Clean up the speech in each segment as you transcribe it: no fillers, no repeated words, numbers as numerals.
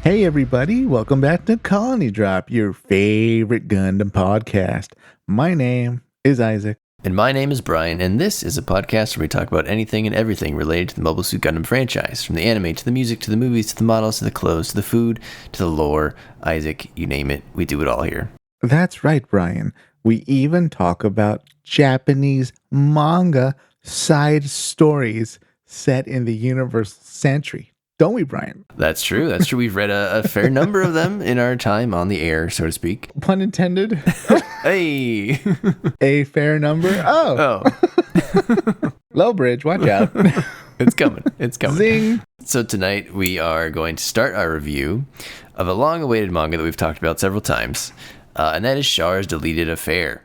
Hey everybody, welcome back to Colony Drop, your favorite Gundam podcast. My name is Isaac. And my name is Brian, and this is a podcast where we talk about anything and everything related to the Mobile Suit Gundam franchise, from the anime to the music to the movies to the models to the clothes to the food to the lore. Isaac, you name it, we do it all here. That's right, Brian. We even talk about Japanese manga side stories set in the universal century. Don't we, Brian? That's true. We've read a fair number of them in our time on the air, so to speak. Pun intended. Hey! A fair number? Oh. Low bridge, watch out. It's coming. Zing. So tonight we are going to start our review of a long-awaited manga that we've talked about several times, and that is Char's Deleted Affair.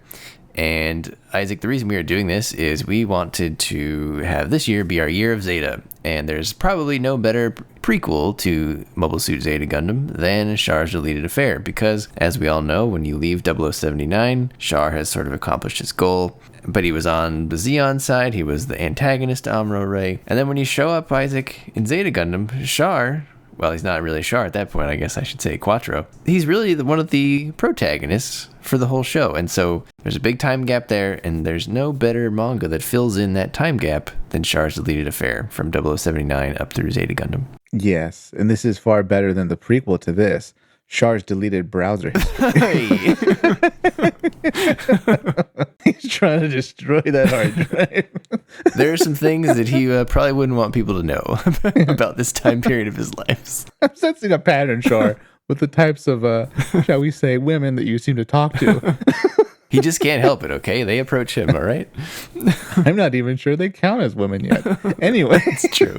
And Isaac, the reason we are doing this is we wanted to have this year be our year of Zeta, and there's probably no better prequel to Mobile Suit Zeta Gundam than Char's Deleted Affair, because as we all know, when you leave 0079, Char has sort of accomplished his goal, but he was on the Zeon side, he was the antagonist to Amuro Ray, and then when you show up, Isaac, in Zeta Gundam, Char, well, he's not really Char at that point, I guess I should say Quattro. He's really one of the protagonists for the whole show. And so there's a big time gap there, and there's no better manga that fills in that time gap than Char's Deleted Affair from 0079 up through Zeta Gundam. Yes, and this is far better than the prequel to this, Char's Deleted Browser History. He's trying to destroy that hard drive. There are some things that he probably wouldn't want people to know about this time period of his life. I'm sensing a pattern, Char, with the types of, shall we say, women that you seem to talk to. He just can't help it, okay? They approach him, all right? I'm not even sure they count as women yet. Anyway. It's true.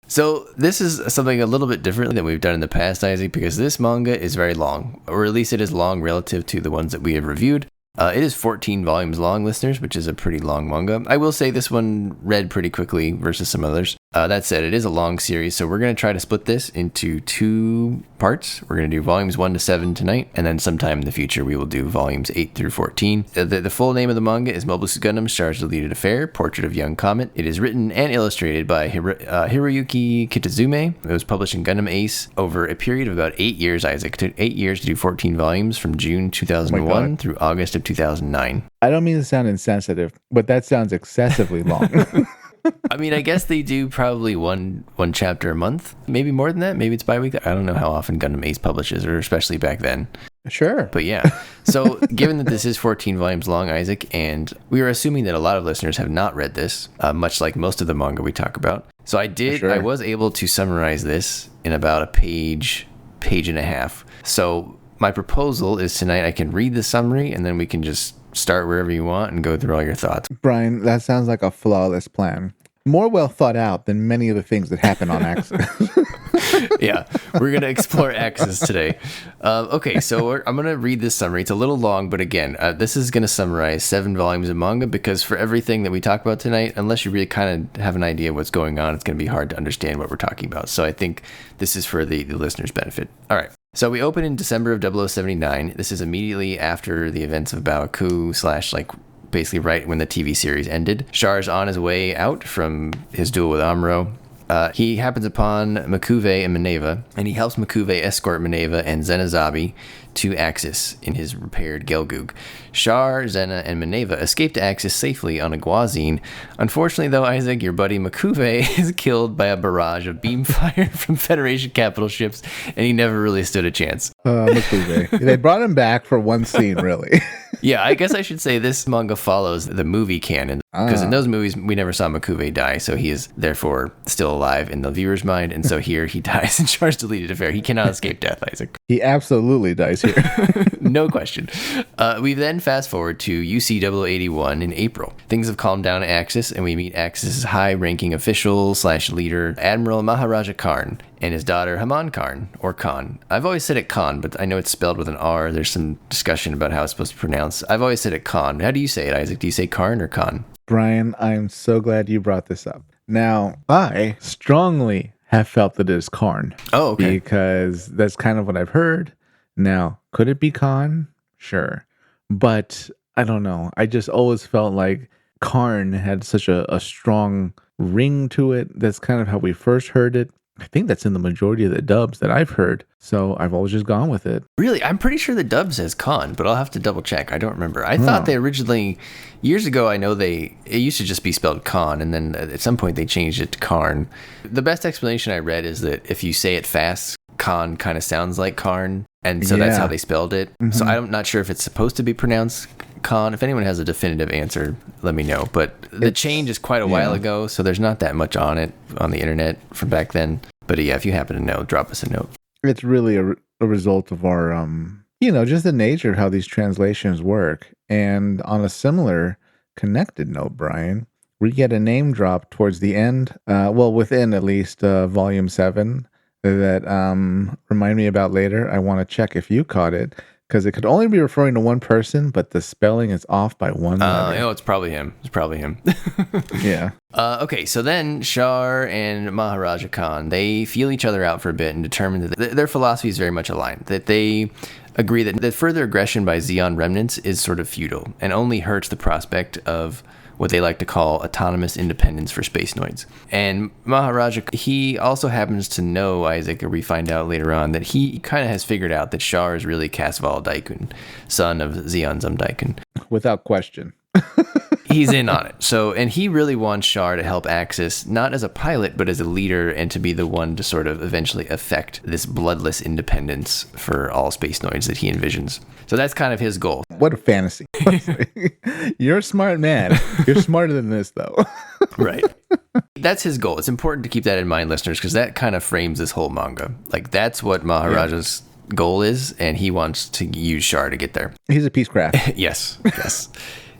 So this is something a little bit different than we've done in the past, Isaac, because this manga is very long, or at least it is long relative to the ones that we have reviewed. It is 14 volumes long, listeners, which is a pretty long manga. I will say this one read pretty quickly versus some others. That said, it is a long series, so we're going to try to split this into 2 parts. We're going to do volumes 1 to 7 tonight, and then sometime in the future we will do volumes 8 through 14. The full name of the manga is Mobile Suit Gundam Char's Deleted Affair, Portrait of Young Comet. It is written and illustrated by Hiroyuki Kitazume. It was published in Gundam Ace over a period of about 8 years, Isaac. It took 8 years to do 14 volumes from June 2001 through August of 2009. I don't mean to sound insensitive, but that sounds excessively long. I mean, I guess they do probably one chapter a month, maybe more than that. Maybe it's bi-weekly. I don't know how often Gundam Ace publishes, or especially back then. Sure. But yeah, so given that this is 14 volumes long, Isaac, and we are assuming that a lot of listeners have not read this, much like most of the manga we talk about. So I was able to summarize this in about a page and a half. So my proposal is tonight I can read the summary, and then we can just start wherever you want and go through all your thoughts. Brian, that sounds like a flawless plan. More well thought out than many of the things that happen on Axis. Yeah, we're going to explore Axis today. Okay, so I'm going to read this summary. It's a little long, but again, this is going to summarize 7 volumes of manga, because for everything that we talk about tonight, unless you really kind of have an idea what's going on, it's going to be hard to understand what we're talking about. So I think this is for the listener's benefit. All right. So we open in December of 0079. This is immediately after the events of Baoku / basically right when the TV series ended. Char's on his way out from his duel with Amuro. He happens upon Makuve and Mineva, and he helps Makuve escort Mineva and Zenazabi to Axis in his repaired Gelgoog. Char, Zena, and Mineva escape to Axis safely on a Guazine. Unfortunately, though, Isaac, your buddy Makuve is killed by a barrage of beam fire from Federation capital ships, and he never really stood a chance. Makuve. They brought him back for one scene, really. Yeah, I guess I should say this manga follows the movie canon, because in those movies, we never saw Makuve die, so he is therefore still alive in the viewer's mind, and so here he dies in Char's Deleted Affair. He cannot escape death, Isaac. He absolutely dies here. No question. We then fast forward to UC 0081 in April. Things have calmed down at Axis, and we meet Axis' high-ranking official / leader, Admiral Maharaja Karn, and his daughter Haman Karn, or Khan. I've always said it Khan, but I know it's spelled with an R. There's some discussion about how it's supposed to be pronounced. I've always said it Khan. How do you say it, Isaac? Do you say Karn or Khan? Brian, I'm so glad you brought this up. Now, I strongly have felt that it is Karn. Oh, okay. Because that's kind of what I've heard. Now, could it be Khan? Sure. But I don't know. I just always felt like Karn had such a strong ring to it. That's kind of how we first heard it. I think that's in the majority of the dubs that I've heard. So I've always just gone with it. Really? I'm pretty sure the dub says Khan, but I'll have to double check. I don't remember. I thought they originally, years ago, I know it used to just be spelled Khan, and then at some point they changed it to Karn. The best explanation I read is that if you say it fast, Khan kind of sounds like Karn, and so that's how they spelled it. So I'm not sure if it's supposed to be pronounced Khan. If anyone has a definitive answer, let me know. But the change is quite a while ago, so there's not that much on it on the internet from back then. But yeah, if you happen to know, drop us a note. It's really a result of our, just the nature of how these translations work. And on a similar connected note, Brian, we get a name drop towards the end, within at least volume 7, that remind me about later. I want to check if you caught it, because it could only be referring to one person, but the spelling is off by one letter. It's probably him. Yeah. Okay, so then Char and Maharaja Karn, they feel each other out for a bit and determine that their philosophy is very much aligned, that they agree that further aggression by Zeon remnants is sort of futile and only hurts the prospect of what they like to call autonomous independence for space noids. And Maharaja, he also happens to know, Isaac, or we find out later on, that he kind of has figured out that Char is really Casval Daikun, son of Zeon Daikun. Without question. He's in on it. So, and he really wants Char to help Axis, not as a pilot, but as a leader, and to be the one to sort of eventually affect this bloodless independence for all space noids that he envisions. So that's kind of his goal. What a fantasy. You're a smart man. You're smarter than this, though. Right. That's his goal. It's important to keep that in mind, listeners, because that kind of frames this whole manga. Like, that's what Maharaja's goal is, and he wants to use Char to get there. He's a Peacecraft. Yes.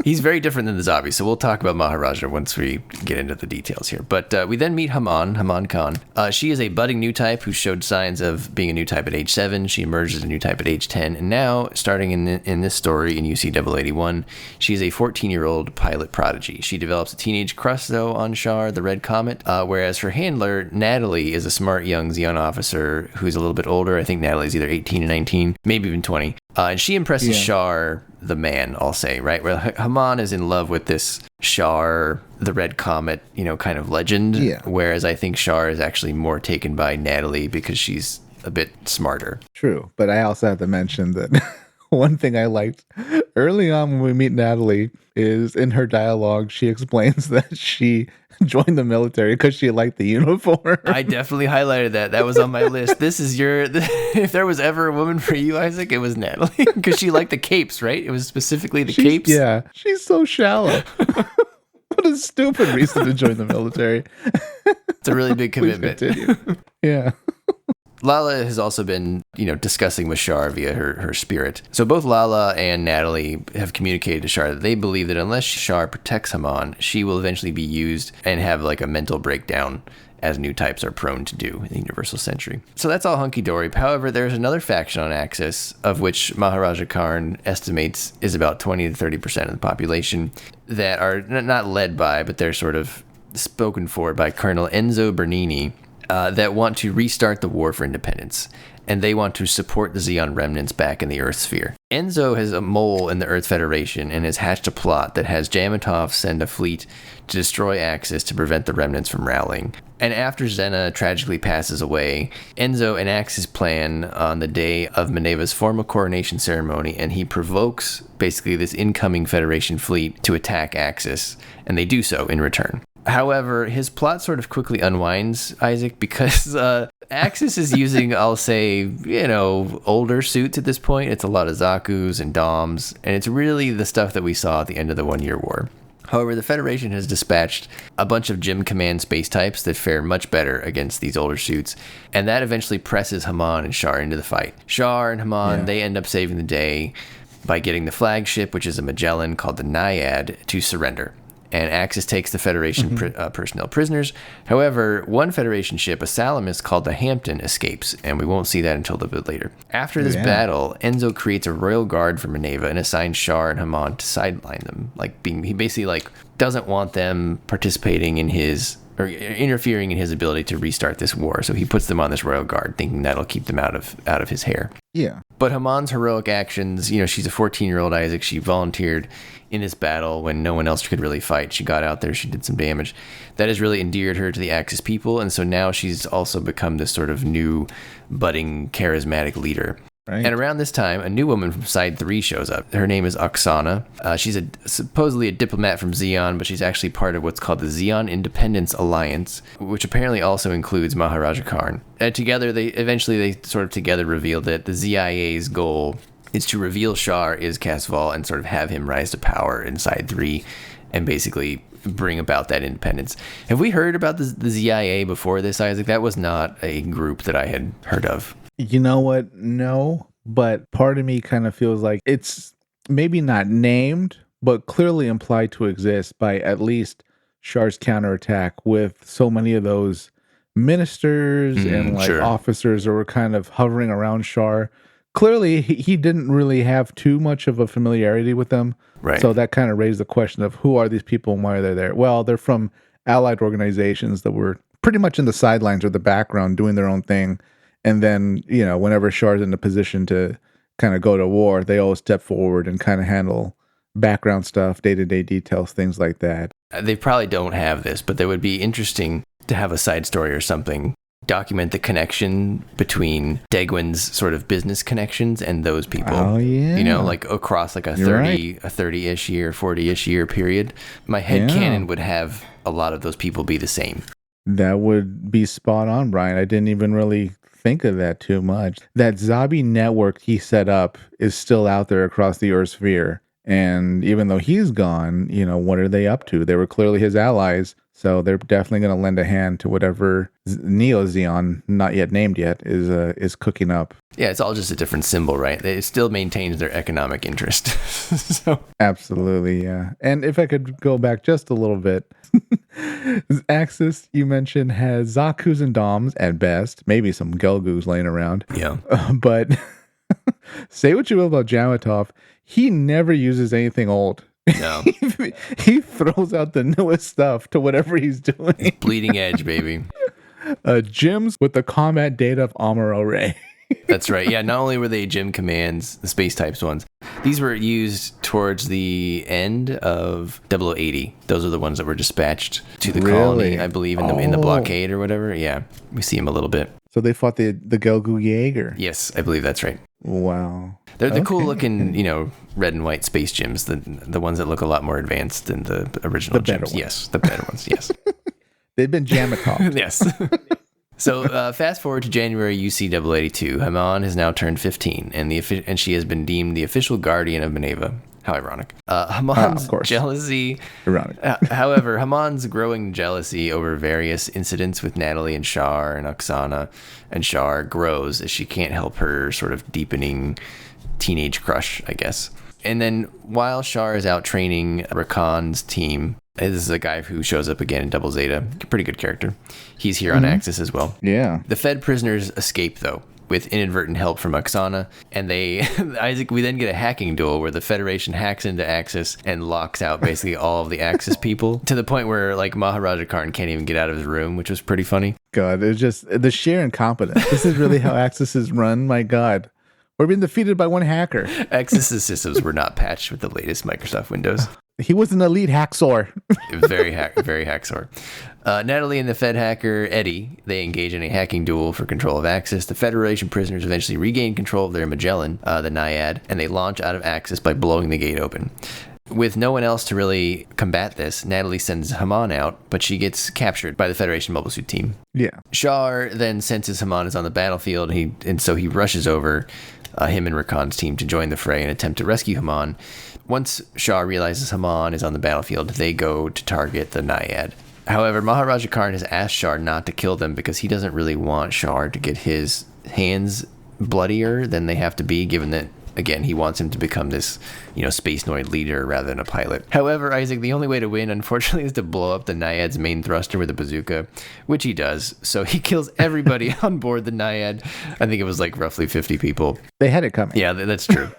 He's very different than the Zabi, so we'll talk about Maharaja once we get into the details here. But we then meet Haman Karn. She is a budding new type who showed signs of being a new type at age 7. She emerges a new type at age 10. And now, starting in this story in UC 081, she's a 14-year-old pilot prodigy. She develops a teenage crush, though, on Char, the Red Comet, whereas her handler, Natalie, is a smart young Zeon officer who's a little bit older. I think Natalie's either 18 or 19, maybe even 20. And she impresses Char, the man, I'll say, right? Where Haman is in love with this Char, the Red Comet, kind of legend. Yeah. Whereas I think Char is actually more taken by Natalie because she's a bit smarter. True. But I also have to mention that one thing I liked early on when we meet Natalie is in her dialogue, she explains that she joined the military because she liked the uniform. I definitely highlighted that. That was on my list. If there was ever a woman for you, Isaac, it was Natalie, because she liked the capes, right? It was specifically the capes. Yeah, she's so shallow. What a stupid reason to join the military. It's a really big commitment. Yeah. Lala has also been, discussing with Char via her spirit. So both Lala and Natalie have communicated to Char that they believe that unless Char protects Haman, she will eventually be used and have like a mental breakdown, as new types are prone to do in the Universal Century. So that's all hunky-dory. However, there's another faction on Axis, of which Maharaja Karn estimates is about 20 to 30% of the population, that are not led by, but they're sort of spoken for by Colonel Enzo Bernini, that want to restart the war for independence, and they want to support the Zeon remnants back in the Earth sphere. Enzo has a mole in the Earth Federation and has hatched a plot that has Jamatov send a fleet to destroy Axis to prevent the remnants from rallying. And after Zena tragically passes away, Enzo enacts his plan on the day of Minerva's formal coronation ceremony, and he provokes basically this incoming Federation fleet to attack Axis, and they do so in return. However, his plot sort of quickly unwinds, Isaac, because Axis is using, I'll say, older suits at this point. It's a lot of Zaku's and Doms, and it's really the stuff that we saw at the end of the 1 Year War. However, the Federation has dispatched a bunch of Gym Command space types that fare much better against these older suits, and that eventually presses Haman and Char into the fight. Char and Haman, they end up saving the day by getting the flagship, which is a Magellan called the Naiad, to surrender. And Axis takes the Federation personnel prisoners. However, one Federation ship, a Salamis called the Hampton, escapes, and we won't see that until a little bit later. After this battle, Enzo creates a royal guard for Minerva and assigns Char and Haman to sideline them. He basically doesn't want them participating in his, or interfering in his ability to restart this war. So he puts them on this royal guard, thinking that'll keep them out of his hair. Yeah. But Haman's heroic actions, she's a 14-year-old Isaac. She volunteered in this battle when no one else could really fight. She got out there. She did some damage. That has really endeared her to the Axis people. And so now she's also become this sort of new, budding, charismatic leader. Right. And around this time, a new woman from Side 3 shows up. Her name is Oksana. She's supposedly a diplomat from Zeon, but she's actually part of what's called the Zeon Independence Alliance, which apparently also includes Maharaja Karn. And together, they sort of together revealed that the ZIA's goal is to reveal Char is Casval and sort of have him rise to power in Side 3 and basically bring about that independence. Have we heard about the ZIA before this, Isaac? That was not a group that I had heard of. You know what? No, but part of me kind of feels like it's maybe not named, but clearly implied to exist by at least Char's counterattack with so many of those ministers and sure. officers that were kind of hovering around Char. Clearly, he didn't really have too much of a familiarity with them. Right. So that kind of raised the question of who are these people and why are they there? Well, they're from allied organizations that were pretty much in the sidelines or the background doing their own thing. And then, whenever Char's in a position to kind of go to war, they always step forward and kind of handle background stuff, day-to-day details, things like that. They probably don't have this, but it would be interesting to have a side story or something. Document the connection between Degwin's sort of business connections and those people. Oh, yeah. Like across like a 30-ish year, 40-ish year period. My headcanon would have a lot of those people be the same. That would be spot on, Brian. I didn't even really think of that too much. That Zabi network he set up is still out there across the Earth sphere. And even though he's gone, what are they up to? They were clearly his allies. So they're definitely going to lend a hand to whatever Neo Zeon, not yet named yet, is cooking up. Yeah, it's all just a different symbol, right? It still maintains their economic interest. So. Absolutely, yeah. And if I could go back just a little bit, Axis, you mentioned, has Zaku's and Doms at best, maybe some Gelgus laying around. Yeah. But say what you will about Jamatov, he never uses anything old. No. He throws out the newest stuff to whatever he's doing. It's bleeding edge, baby. Gyms with the combat data of Amuro Ray. That's right. Yeah, not only were they gym commands, the space types ones, these were used towards the end of 0080. Those are the ones that were dispatched to the colony, I believe, in the blockade or whatever. Yeah, we see them a little bit. So they fought the Gelgu Jaeger. Yes, I believe that's right. Wow. They're the cool looking, red and white space gyms, the ones that look a lot more advanced than the original gyms. Yes, the better ones, yes. They've been Jamatov. Yes. So fast forward to January UC 082. Haman has now turned 15, and she has been deemed the official guardian of Minerva. How ironic. Haman's jealousy. Ironic. However, Haman's growing jealousy over various incidents with Natalie and Char and Oksana and Char grows as she can't help her sort of deepening teenage crush, I guess. And then while Char is out training Rakan's team, this is a guy who shows up again in Double Zeta. Pretty good character. He's here on Axis as well. Yeah. The Fed prisoners escape, though, with inadvertent help from Oksana, and we then get a hacking duel where the Federation hacks into Axis and locks out basically all of the Axis people to the point where Maharaja Karn can't even get out of his room, which was pretty funny. God, it's just the sheer incompetence. This is really how Axis is run. My God. We're being defeated by one hacker. Axis's systems were not patched with the latest Microsoft Windows. He was an elite hacksaw. Very hacksaw. Natalie and the Fed hacker, Eddie, they engage in a hacking duel for control of Axis. The Federation prisoners eventually regain control of their Magellan, the Naiad, and they launch out of Axis by blowing the gate open. With no one else to really combat this, Natalie sends Haman out, but she gets captured by the Federation Mobile Suit team. Yeah. Char then senses Haman is on the battlefield, and so he rushes over him and Rakan's team to join the fray and attempt to rescue Haman. Once Char realizes Haman is on the battlefield, they go to target the Naiad. However, Maharaja Karn has asked Char not to kill them because he doesn't really want Char to get his hands bloodier than they have to be, given that, again, he wants him to become this, space noid leader rather than a pilot. However, Isaac, the only way to win, unfortunately, is to blow up the Naiad's main thruster with a bazooka, which he does. So he kills everybody on board the Naiad. I think it was roughly 50 people. They had it coming. Yeah, that's true.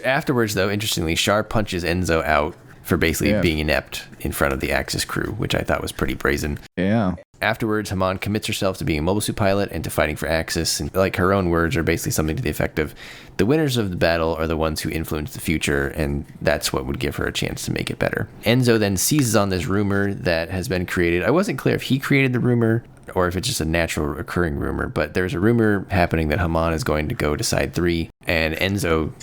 Afterwards, though, interestingly, Char punches Enzo out for basically being inept in front of the Axis crew, which I thought was pretty brazen. Yeah. Afterwards, Haman commits herself to being a mobile suit pilot and to fighting for Axis. And like her own words are basically something to the effect of, the winners of the battle are the ones who influence the future, and that's what would give her a chance to make it better. Enzo then seizes on this rumor that has been created. I wasn't clear if he created the rumor or if it's just a natural occurring rumor, but there's a rumor happening that Haman is going to go to side 3, and Enzo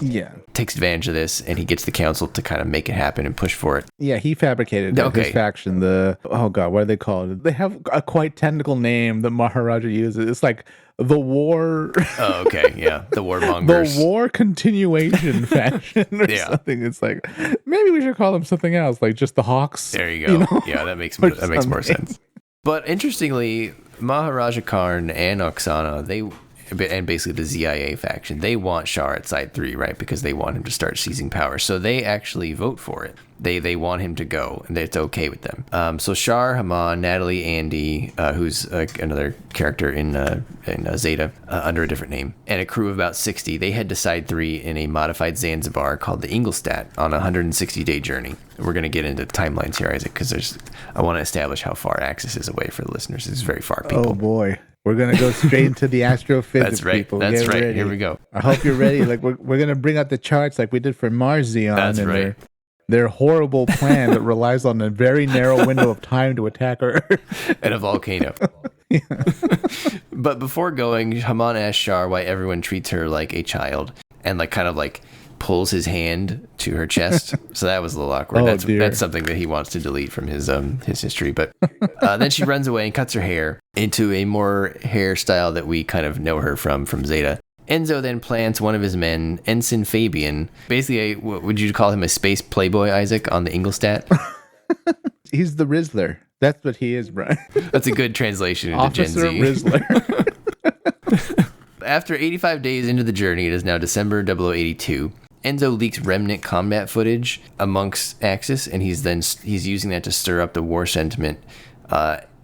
takes advantage of this, and he gets the council to kind of make it happen and push for it. Yeah, he fabricated his faction, oh god, what are they called? They have a quite technical name that Maharaja uses. It's like the war... Oh, okay, yeah, the warmongers. The war continuation faction or something. It's like, maybe we should call them something else, like just the Hawks. There you go. You know? Yeah, that makes more sense. But interestingly, Maharaja Karn and Oksana, and basically the ZIA faction, they want Char at side 3, right? Because they want him to start seizing power. So they actually vote for it. They want him to go, and it's okay with them. So Char, Haman, Natalie, Andy, who's another character in Zeta under a different name, and a crew of about 60, they head to side 3 in a modified Zanzibar called the Ingolstadt on a 160-day journey. We're going to get into timelines here, Isaac, because I want to establish how far Axis is away for the listeners. It's very far, people. Oh, boy. We're going to go straight into the astrophysics, That's right. people. That's Get right. ready. Here we go. I hope you're ready. Like we're going to bring out the charts like we did for Mars Zeon. That's right. Their horrible plan that relies on a very narrow window of time to attack Earth. And a volcano. But before going, Haman asks Char why everyone treats her like a child, and kind of pulls his hand to her chest. So that was a little awkward. That's something that he wants to delete from his history. But then she runs away and cuts her hair into a more hairstyle that we kind of know her from Zeta. Enzo then plants one of his men, Ensign Fabian, basically would you call him a space playboy, Isaac, on the Ingolstadt? He's the Rizzler. That's what he is, Brian. That's a good translation into Officer Gen Z. Rizzler. After 85 days into the journey, it is now December 0082. Enzo leaks remnant combat footage amongst Axis, and he's using that to stir up the war sentiment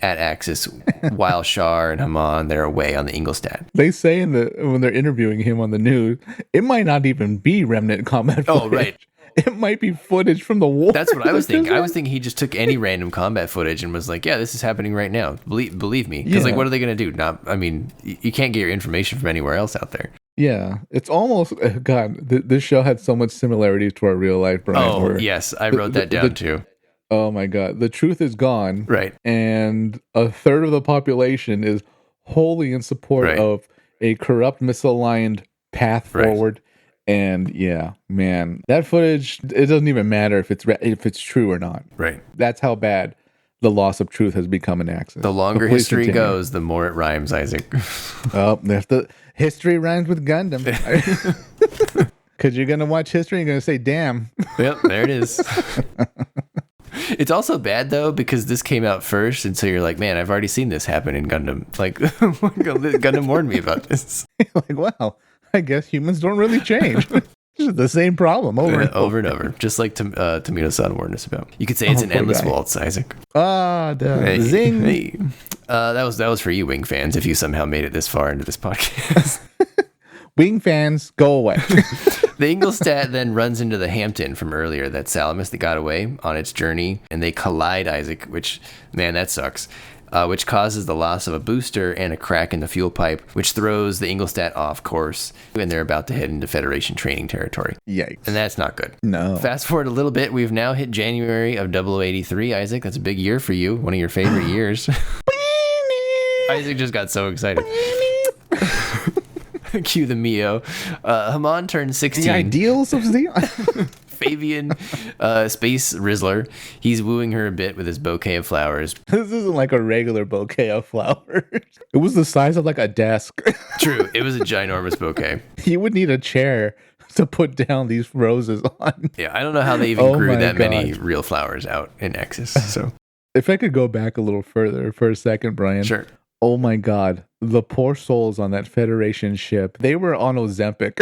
at Axis while Char and Haman, they're away on the Ingolstadt. They say when they're interviewing him on the news, it might not even be remnant combat footage. Oh, right. It might be footage from the war. That's what I was thinking. I was thinking he just took any random combat footage and was like, yeah, this is happening right now. Believe me. Because what are they going to do? You can't get your information from anywhere else out there. Yeah, it's almost, God, this show had so much similarities to our real life, Brian. Oh, yes, I wrote that down too. Oh my God, the truth is gone. Right. And a third of the population is wholly in support of a corrupt, misaligned path forward. And yeah, man, that footage, it doesn't even matter if it's true or not. Right. That's how bad the loss of truth has become in Axis. The longer history goes, the more it rhymes, Isaac. Oh, there's the history rhymes with Gundam. Because you're going to watch history and you're going to say, damn. Yep, there it is. It's also bad, though, because this came out first, and so you're like, man, I've already seen this happen in Gundam. Gundam warned me about this. Like, wow, I guess humans don't really change. It's the same problem over and over. Just like Tomino-san warned us about. You could say it's an endless waltz, Isaac. Zing. Hey. That was for you, Wing fans, if you somehow made it this far into this podcast. Wing fans, go away. The Ingolstadt then runs into the Hampton from earlier, that Salamis that got away on its journey, and they collide, Isaac, which, man, that sucks, which causes the loss of a booster and a crack in the fuel pipe, which throws the Ingolstadt off course, and they're about to head into Federation training territory. Yikes. And that's not good. No. Fast forward a little bit, we've now hit January of 0083, Isaac. That's a big year for you, one of your favorite years. Isaac just got so excited. Cue the Mio. Haman turned 16. The ideals of Zeon. Fabian, space rizzler. He's wooing her a bit with his bouquet of flowers. This isn't like a regular bouquet of flowers. It was the size of like a desk. True. It was a ginormous bouquet. You would need a chair to put down these roses on. Yeah, I don't know how they even grew that many real flowers out in Axis. So, if I could go back a little further for a second, Brian. Sure. Oh my God. The poor souls on that Federation ship. They were on Ozempic.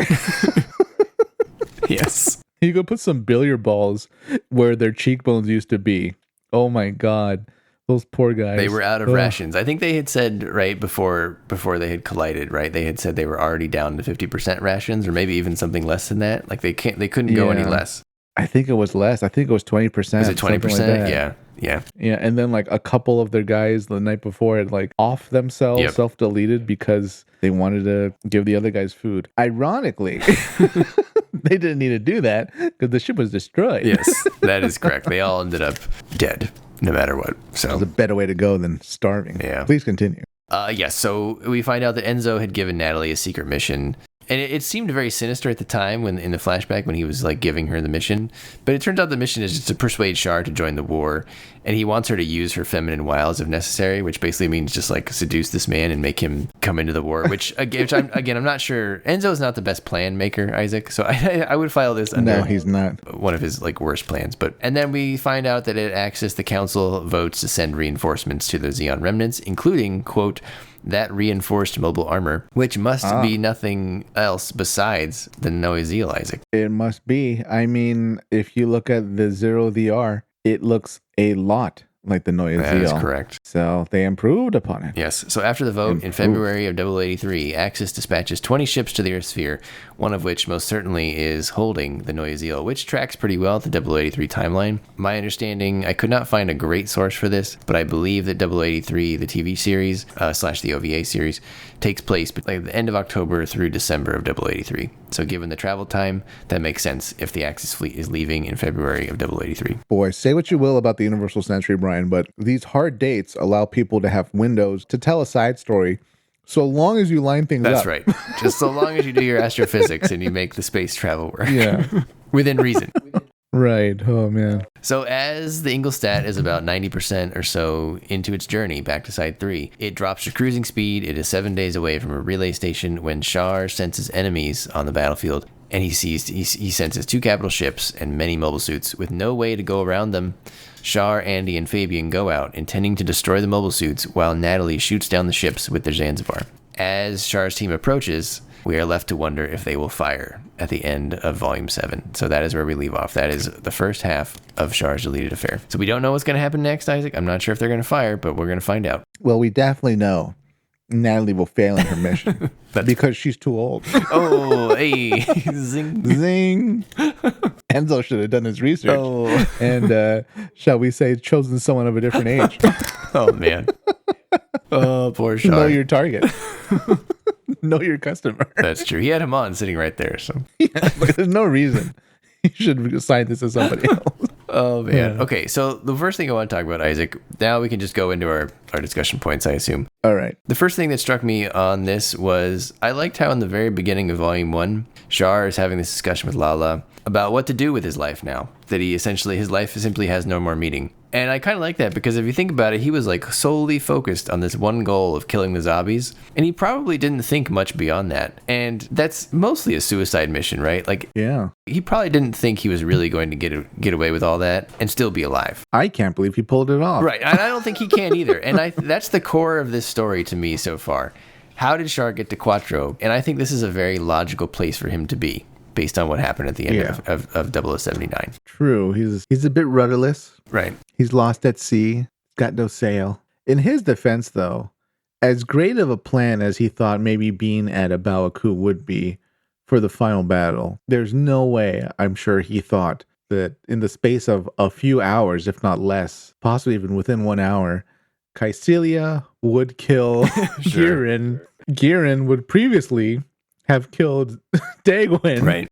Yes. You could put some billiard balls where their cheekbones used to be. Oh my God. Those poor guys. They were out of rations. I think they had said right before they had collided, right? They had said they were already down to 50% rations, or maybe even something less than that. Like they couldn't go any less. I think it was less. I think it was 20%. Was it 20%? Like yeah. Yeah. Yeah. And then like a couple of their guys the night before had like off themselves, Yep. self-deleted because they wanted to give the other guys food. Ironically, they didn't need to do that because the ship was destroyed. Yes, that is correct. They all ended up dead, no matter what. So It was a better way to go than starving. Yeah. Please continue. Yes, so we find out that Enzo had given Natalie a secret mission. And it seemed very sinister at the time when in the flashback when he was like giving her the mission. But it turns out the mission is just to persuade Char to join the war. And he wants her to use her feminine wiles if necessary, which basically means just like seduce this man and make him come into the war. Which I'm not sure. Enzo's not the best plan maker, Isaac. So I would file this under No, he's not. one of his like worst plans. And then we find out that at Axis, the council votes to send reinforcements to the Zeon remnants, including, quote, that reinforced mobile armor, which must be nothing else besides the Noisiel, Isaac. It must be. I mean, if you look at the Zero VR, it looks a lot like the Noisiel. That is correct. So they improved upon it. Yes. So after the vote in February of 0083, Axis dispatches 20 ships to the Earth sphere, one of which most certainly is holding the Noisiel, which tracks pretty well with the 0083 timeline. My understanding, I could not find a great source for this, but I believe that 0083, the TV series / the OVA series, takes place like the end of October through December of 0083. So given the travel time, that makes sense if the Axis fleet is leaving in February of 0083. Boy, say what you will about the Universal Century, Brian, but these hard dates allow people to have windows to tell a side story so long as you line things up. That's right. Just so long as you do your astrophysics and you make the space travel work. Yeah. Within reason. Right. Oh, man. So as the Ingolstadt is about 90% or so into its journey back to Side 3, it drops to cruising speed. It is 7 days away from a relay station when Char senses enemies on the battlefield, and he senses 2 capital ships and many mobile suits with no way to go around them. Char, Andy, and Fabian go out, intending to destroy the mobile suits, while Natalie shoots down the ships with their Zanzibar. As Char's team approaches, we are left to wonder if they will fire at the end of Volume 7. So that is where we leave off. That is the first half of Char's deleted affair. So we don't know what's going to happen next, Isaac. I'm not sure if they're going to fire, but we're going to find out. Well, we definitely know Natalie will fail in her mission because she's too old. Oh, hey, zing. Zing. Enzo should have done his research. Oh. And, shall we say, chosen someone of a different age. Oh, man. Oh, poor Char. Know your target. Know your customer. That's true. He had him on sitting right there. So Yeah, but there's no reason you should assign this to somebody else. Oh, man. Okay, so the first thing I want to talk about, Isaac, now we can just go into our discussion points, I assume. All right. The first thing that struck me on this was I liked how in the very beginning of Volume 1, Char is having this discussion with Lala about what to do with his life now. That his life simply has no more meaning. And I kind of like that because if you think about it, he was like solely focused on this one goal of killing the zombies. And he probably didn't think much beyond that. And that's mostly a suicide mission, right? Like, Yeah. he probably didn't think he was really going to get away with all that and still be alive. I can't believe he pulled it off. Right. And I don't think he can either. And that's the core of this story to me so far. How did Char get to Quattro? And I think this is a very logical place for him to be based on what happened at the end of 0079. True. He's a bit rudderless. Right. He's lost at sea. Got no sail. In his defense, though, as great of a plan as he thought maybe being at a Bawaku would be for the final battle, there's no way I'm sure he thought that in the space of a few hours, if not less, possibly even within 1 hour, Caecilia would kill Sure. Girin. Girin would previously have killed Dagwin. Right.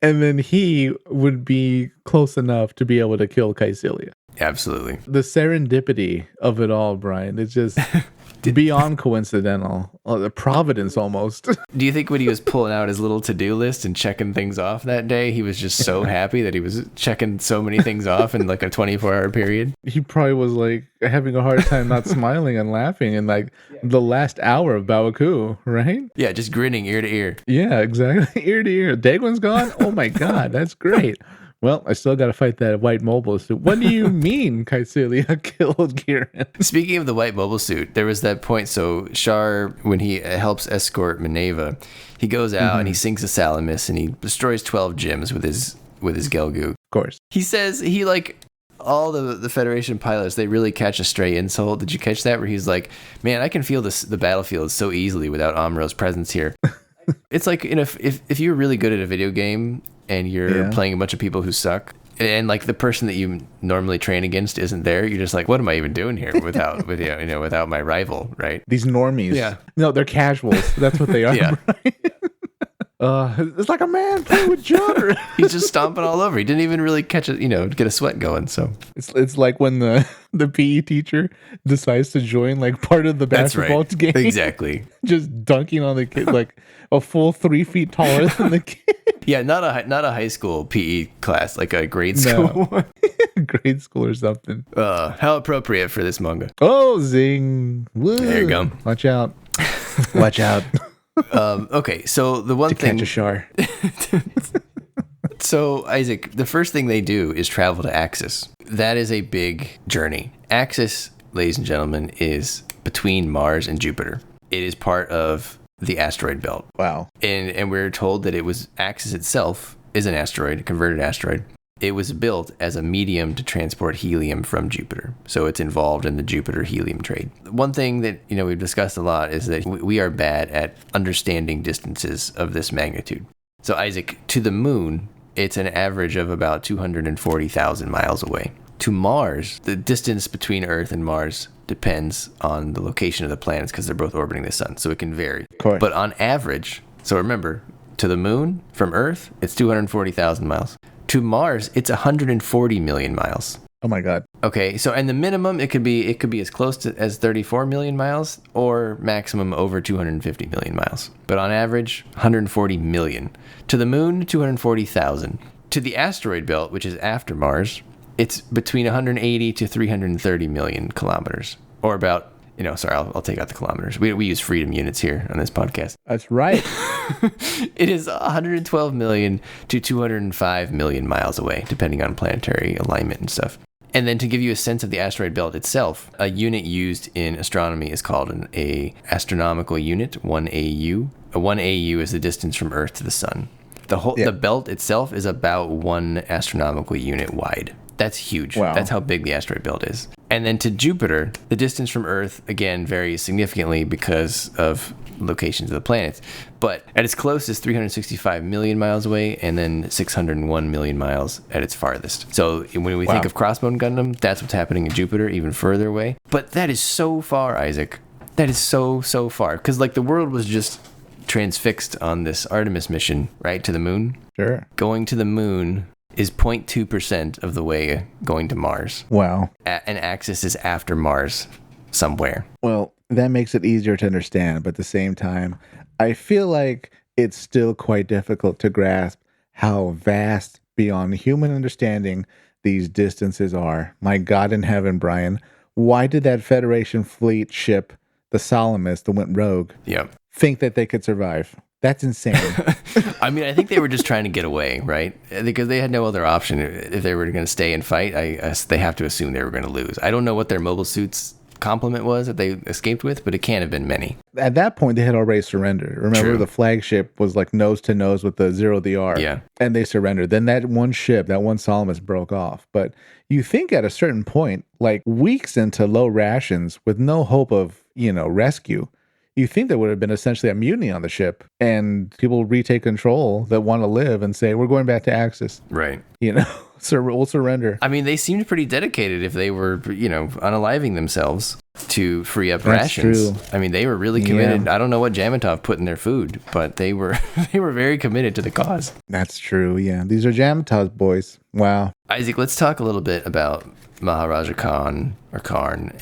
And then he would be close enough to be able to kill Caecilia. Absolutely. The serendipity of it all, Brian, it's just beyond coincidental. The providence almost. Do you think when he was pulling out his little to-do list and checking things off that day, he was just so happy that he was checking so many things off in like a 24-hour period? He probably was like having a hard time not smiling and laughing in like the last hour of Bawaku, right? Yeah, just grinning ear to ear. Yeah, exactly. Ear to ear. Dagwin's gone? Oh my God, that's great. Well, I still got to fight that white mobile suit. What do you mean Caecilia killed Girin? Speaking of the white mobile suit, there was that point. So Char, when he helps escort Minerva, he goes out and he sinks a Salamis and he destroys 12 gems with his Gelgoog. Of course. He says he all the Federation pilots, they really catch a stray insult. Did you catch that? Where he's like, man, I can feel the battlefield so easily without Amro's presence here. It's like if you're really good at a video game and you're playing a bunch of people who suck, and like the person that you normally train against isn't there, you're just like, what am I even doing here without without my rival, right? These normies. Yeah. No, they're casuals. That's what they are. Yeah. It's like a man playing with John. He's just stomping all over. He didn't even really get a sweat going. So it's like when the PE teacher decides to join like part of the basketball game. Exactly. Just dunking on the kid like a full 3 feet taller than the kid. Yeah, not a high school PE class, like a grade school one. Grade school or something. How appropriate for this manga. Oh, zing. Woo. There you go. Watch out. Watch out. Okay, so the one thing... Catch a char. So, Isaac, the first thing they do is travel to Axis. That is a big journey. Axis, ladies and gentlemen, is between Mars and Jupiter. It is part of the asteroid belt. Wow. And we're told that it was Axis itself is an asteroid, a converted asteroid. It was built as a medium to transport helium from Jupiter. So it's involved in the Jupiter helium trade. One thing that, we've discussed a lot is that we are bad at understanding distances of this magnitude. So Isaac, to the moon, it's an average of about 240,000 miles away. To Mars, the distance between Earth and Mars depends on the location of the planets because they're both orbiting the sun. So it can vary. Of course. But on average, so remember, to the moon from Earth, it's 240,000 miles. To Mars, it's 140 million miles. Oh my God. Okay, so and the minimum it could be as close to as 34 million miles or maximum over 250 million miles. But on average, 140 million. To the moon, 240,000. To the asteroid belt, which is after Mars, it's between 180 to 330 million kilometers, or about I'll take out the kilometers. We use freedom units here on this podcast. That's right. It is 112 million to 205 million miles away, depending on planetary alignment and stuff. And then to give you a sense of the asteroid belt itself, a unit used in astronomy is called an astronomical unit, 1 AU. A 1 AU is the distance from Earth to the sun. The belt itself is about 1 astronomical unit wide. That's huge. Wow. That's how big the asteroid belt is. And then to Jupiter, the distance from Earth, again, varies significantly because of locations of the planets. But at its closest, 365 million miles away, and then 601 million miles at its farthest. So when we think of Crossbone Gundam, that's what's happening in Jupiter, even further away. But that is so far, Isaac. That is so far. Because the world was just transfixed on this Artemis mission, right, to the moon. Sure. Going to the moon is 0.2% of the way going to Mars. Wow. An Axis is after Mars somewhere. Well, that makes it easier to understand, but at the same time, I feel like it's still quite difficult to grasp how vast beyond human understanding these distances are. My God in heaven, Brian, why did that Federation fleet ship, the Salamis, that went rogue, think that they could survive? That's insane. I mean, I think they were just trying to get away, right? Because they had no other option. If they were going to stay and fight, they have to assume they were going to lose. I don't know what their mobile suits complement was that they escaped with, but it can't have been many. At that point, they had already surrendered. Remember, the flagship was like nose to nose with the Zero DR. Yeah. And they surrendered. Then that one ship, that one Salamis broke off. But you think at a certain point, like weeks into low rations with no hope of, rescue, you think there would have been essentially a mutiny on the ship and people retake control that want to live and say, we're going back to Axis. Right. We'll surrender. I mean, they seemed pretty dedicated if they were, unaliving themselves to free up rations. True. I mean, they were really committed. Yeah. I don't know what Jamatov put in their food, but they were very committed to the cause. That's true. Yeah. These are Jamatov's boys. Wow. Isaac, let's talk a little bit about Maharaja Karn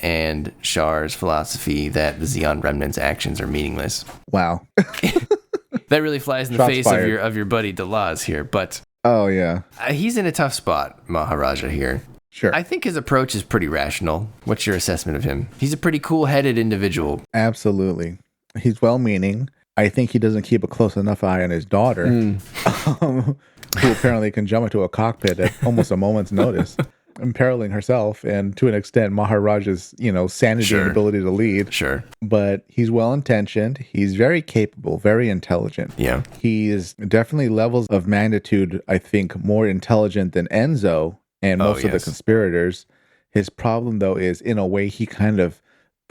and Char's philosophy that the Zeon remnants' actions are meaningless. Wow. That really flies in the face of your buddy Delaz here, but oh yeah, he's in a tough spot, Maharaja here. Sure. I think his approach is pretty rational. What's your assessment of him? He's a pretty cool-headed individual. Absolutely. He's well-meaning. I think he doesn't keep a close enough eye on his daughter, who apparently can jump into a cockpit at almost a moment's notice, imperiling herself and to an extent Maharaja's, sanity and ability to lead. Sure. But he's well-intentioned. He's very capable, very intelligent. Yeah. He is definitely levels of magnitude, I think, more intelligent than Enzo and most of the conspirators. His problem, though, is in a way he kind of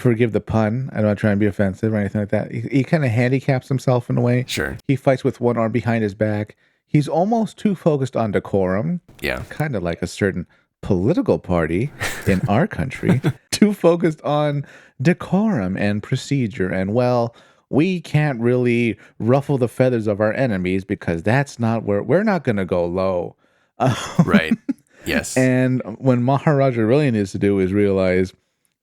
forgive the pun. I'm not trying to be offensive or anything like that. He kind of handicaps himself in a way. Sure. He fights with one arm behind his back. He's almost too focused on decorum. Yeah. Kind of like a certain political party in our country, too focused on decorum and procedure. And well, we can't really ruffle the feathers of our enemies because that's not where we're not going to go low. Right. Yes. And when Maharaja really needs to do is realize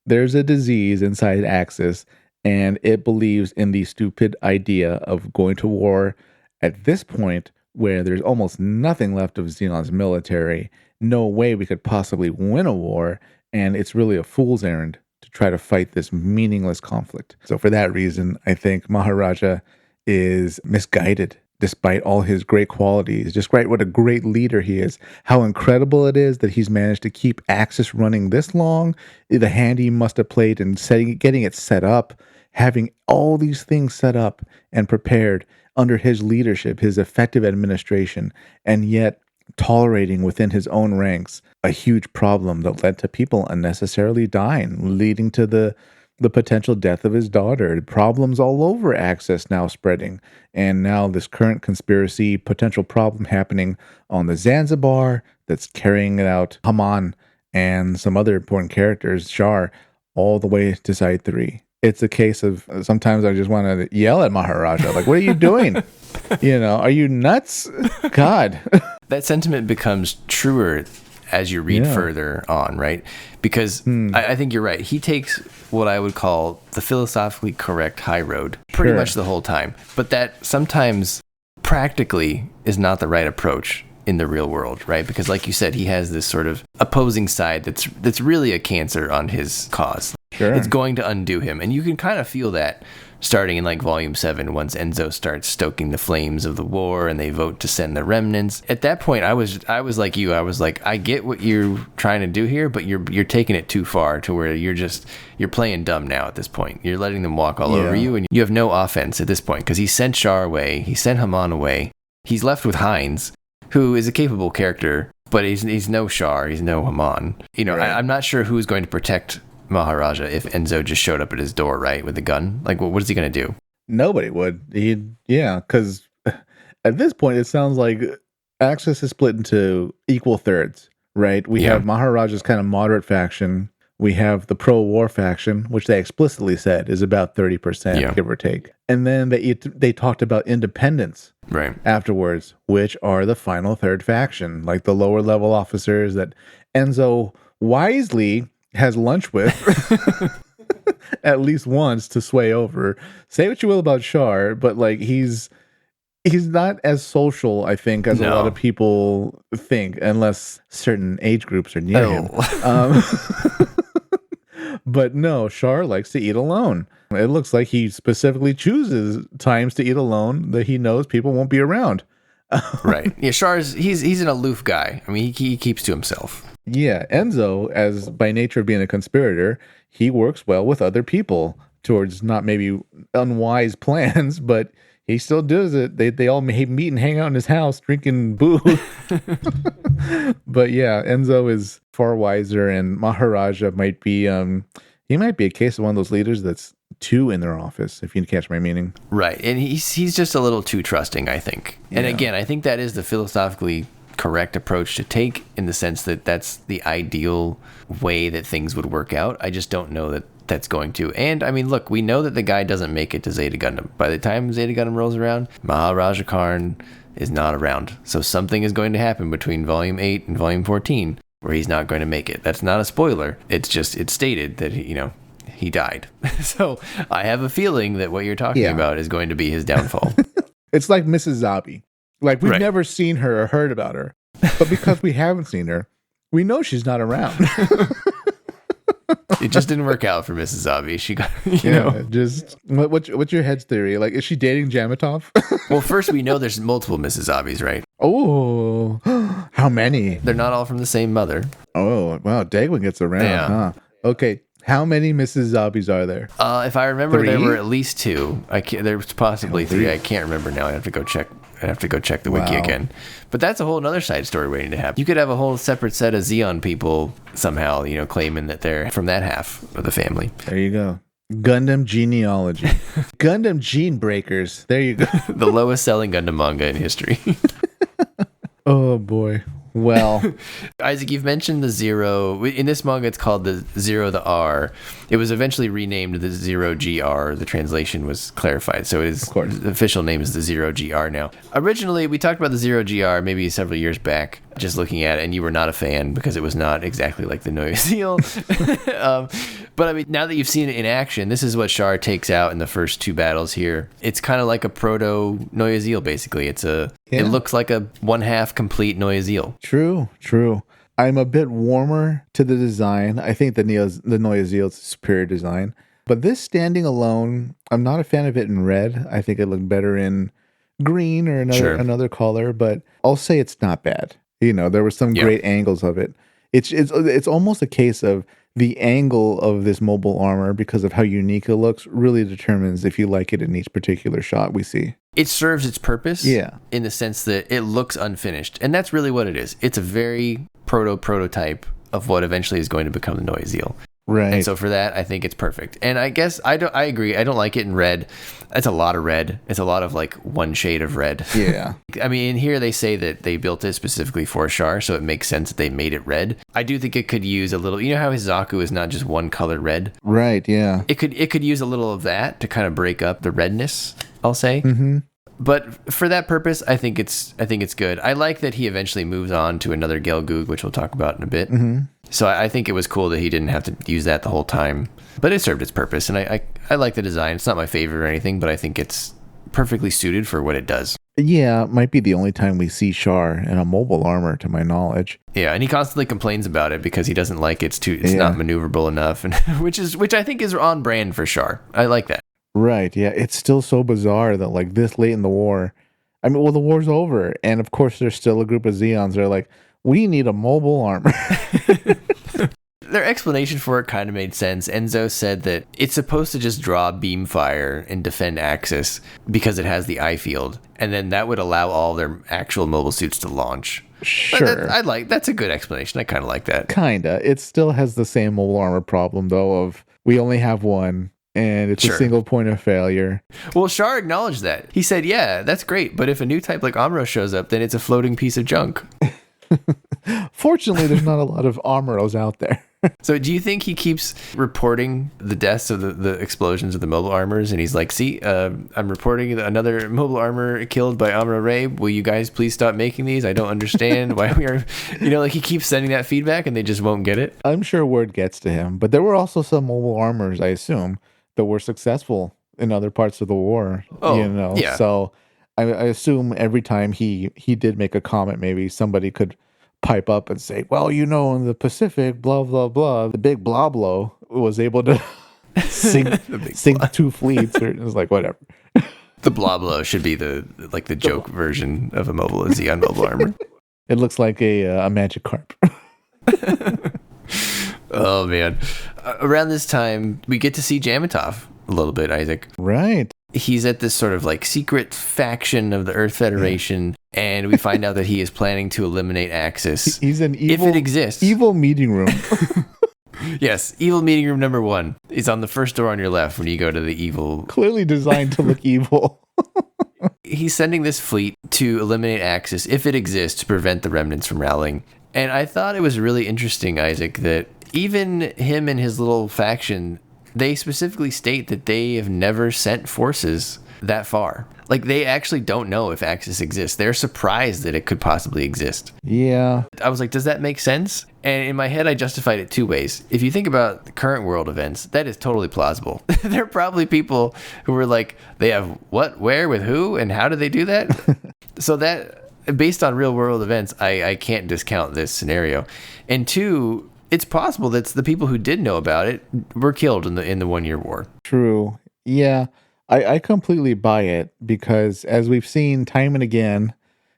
there's a disease inside Axis, and it believes in the stupid idea of going to war at this point where there's almost nothing left of Zeon's military. No way we could possibly win a war, and it's really a fool's errand to try to fight this meaningless conflict. So for that reason, I think Maharaja is misguided despite all his great qualities, despite what a great leader he is, how incredible it is that he's managed to keep Axis running this long, the hand he must have played in getting it set up, having all these things set up and prepared under his leadership, his effective administration, and yet tolerating within his own ranks a huge problem that led to people unnecessarily dying, leading to the potential death of his daughter, problems all over Axis now spreading, and now this current conspiracy potential problem happening on the Zanzibar that's carrying it out Haman and some other important characters, Char, all the way to Side 3. It's a case of sometimes I just want to yell at Maharaja, like, what are you doing? Are you nuts? God. That sentiment becomes truer as you read further on, right? Because I think you're right. He takes what I would call the philosophically correct high road pretty much the whole time. But that sometimes practically is not the right approach in the real world, right? Because like you said, he has this sort of opposing side that's really a cancer on his cause. Sure. It's going to undo him. And you can kind of feel that starting in like volume 7 once Enzo starts stoking the flames of the war and they vote to send the remnants. At that point I was like you. I was like, I get what you're trying to do here, but you're taking it too far to where you're playing dumb now at this point. You're letting them walk all over you, and you have no offense at this point because he sent Char away, he sent Haman away. He's left with Heinz, who is a capable character, but he's no Char, he's no Haman. Right. I'm not sure who's going to protect Maharaja if Enzo just showed up at his door, right, with a gun. Like, what is he going to do? Nobody would. Because at this point, it sounds like Axis is split into equal thirds, right? We have Maharaja's kind of moderate faction. We have the pro-war faction, which they explicitly said is about 30%, give or take. And then they talked about independence afterwards, which are the final third faction, like the lower level officers that Enzo wisely has lunch with at least once to sway over. Say what you will about Char, but like he's not as social, I think, as a lot of people think, unless certain age groups are near him. But no, Char likes to eat alone. It looks like he specifically chooses times to eat alone that he knows people won't be around. Right. Yeah, Char's he's an aloof guy. I mean, he keeps to himself. Yeah, Enzo, as by nature of being a conspirator, he works well with other people towards not maybe unwise plans, but he still does it. They all meet and hang out in his house drinking booze. But yeah, Enzo is far wiser, and Maharaja might be he might be a case of one of those leaders that's too in their office, if you catch my meaning. Right, and he's just a little too trusting, I think. And again, I think that is the philosophically correct approach to take, in the sense that that's the ideal way that things would work out. I just don't know that that's going to. And I mean, look, we know that the guy doesn't make it to Zeta Gundam. By the time Zeta Gundam rolls around, Maharaja Karn is not around. So something is going to happen between volume 8 and volume 14 where he's not going to make it. That's not a spoiler. It's stated that he died. So I have a feeling that what you're talking about is going to be his downfall. It's like Mrs. Zabi. Like, we've never seen her or heard about her, but because we haven't seen her, we know she's not around. It just didn't work out for Mrs. Zabi. She got, just what's your head's theory? Like, is she dating Jamatov? Well, first we know there's multiple Mrs. Zabis, right? Oh, how many? They're not all from the same mother. Oh, wow, Dagwin gets around, huh? Okay, how many Mrs. Zabis are there? If I remember, 3? There were at least 2. There's possibly 3. I can't remember now. I have to go check. I'd have to go check the wiki again. But that's a whole other side story waiting to happen. You could have a whole separate set of Zeon people somehow, claiming that they're from that half of the family. There you go. Gundam genealogy. Gundam gene breakers. There you go. The lowest selling Gundam manga in history. Oh boy. Well, Isaac, you've mentioned the Zero. In this manga, it's called the Zero the R. It was eventually renamed the Zero GR. The translation was clarified. So it is, of course, the official name is the Zero GR now. Originally, we talked about the Zero GR maybe several years back, just looking at it, and you were not a fan because it was not exactly like the Noyazeel. But I mean, now that you've seen it in action, this is what Char takes out in the first two battles here. It's kind of like a proto Noyazeel, basically. It looks like a one-half complete Noyazeel. True. I'm a bit warmer to the design. I think the Noyazeel is a superior design. But this standing alone, I'm not a fan of it in red. I think it looked better in green or another color. But I'll say it's not bad. You know, there were some great angles of it. It's almost a case of the angle of this mobile armor, because of how unique it looks, really determines if you like it in each particular shot we see. It serves its purpose in the sense that it looks unfinished. And that's really what it is. It's a very prototype of what eventually is going to become the Noyazeel. Right. And so for that, I think it's perfect. And I guess I agree. I don't like it in red. It's a lot of red. It's a lot of like one shade of red. Yeah. I mean, in here they say that they built it specifically for Char, so it makes sense that they made it red. I do think it could use a little, you know how his Zaku is not just one color red? Right, yeah. It could use a little of that to kind of break up the redness, I'll say. Mm-hmm. But for that purpose, I think it's good. I like that he eventually moves on to another Gelgoog, which we'll talk about in a bit. Mm-hmm. So I think it was cool that he didn't have to use that the whole time. But it served its purpose, and I like the design. It's not my favorite or anything, but I think it's perfectly suited for what it does. Yeah, it might be the only time we see Char in a mobile armor, to my knowledge. Yeah, and he constantly complains about it because he doesn't like it's not maneuverable enough, and which I think is on brand for Char. I like that. Right, yeah. It's still so bizarre that like this late in the war, I mean, well, the war's over, and of course there's still a group of Zeons that are like, we need a mobile armor. Their explanation for it kind of made sense. Enzo said that it's supposed to just draw beam fire and defend Axis because it has the eye field, and then that would allow all their actual mobile suits to launch. Sure. That's a good explanation. I kind of like that. Kinda. It still has the same mobile armor problem, though, of we only have one, and it's a single point of failure. Well, Char acknowledged that. He said, yeah, that's great, but if a new type like Amuro shows up, then it's a floating piece of junk. Fortunately, there's not a lot of Amuros out there. So do you think he keeps reporting the deaths of the explosions of the mobile armors, and he's like, see, I'm reporting another mobile armor killed by Amuro Ray. Will you guys please stop making these? I don't understand why we are, like he keeps sending that feedback and they just won't get it. I'm sure word gets to him, but there were also some mobile armors, I assume, that were successful in other parts of the war. Yeah. So I assume every time he did make a comment, maybe somebody could pipe up and say, well, in the Pacific, blah, blah, blah, the big Bloblo was able to sink two fleets. Or, it was like, whatever. The Bloblo should be the joke version of a Zeon mobile armor. It looks like a magic carp. Oh, man. Around this time, we get to see Jamatov a little bit, Isaac. Right. He's at this sort of like secret faction of the Earth Federation, and we find out that he is planning to eliminate Axis. He's an evil, if it exists. Evil meeting room. Yes, evil meeting room number 1 is on the first door on your left when you go to the evil. Clearly designed to look evil. He's sending this fleet to eliminate Axis, if it exists, to prevent the remnants from rallying. And I thought it was really interesting, Isaac, that even him and his little faction, they specifically state that they have never sent forces that far. Like, they actually don't know if Axis exists. They're surprised that it could possibly exist. Yeah. I was like, does that make sense? And in my head, I justified it 2 ways. If you think about the current world events, that is totally plausible. There are probably people who were like, they have what, where, with who, and how did they do that? So that, based on real world events, I can't discount this scenario. And 2, it's possible that the people who did know about it were killed in the 1 year war. True. Yeah. I completely buy it, because as we've seen time and again,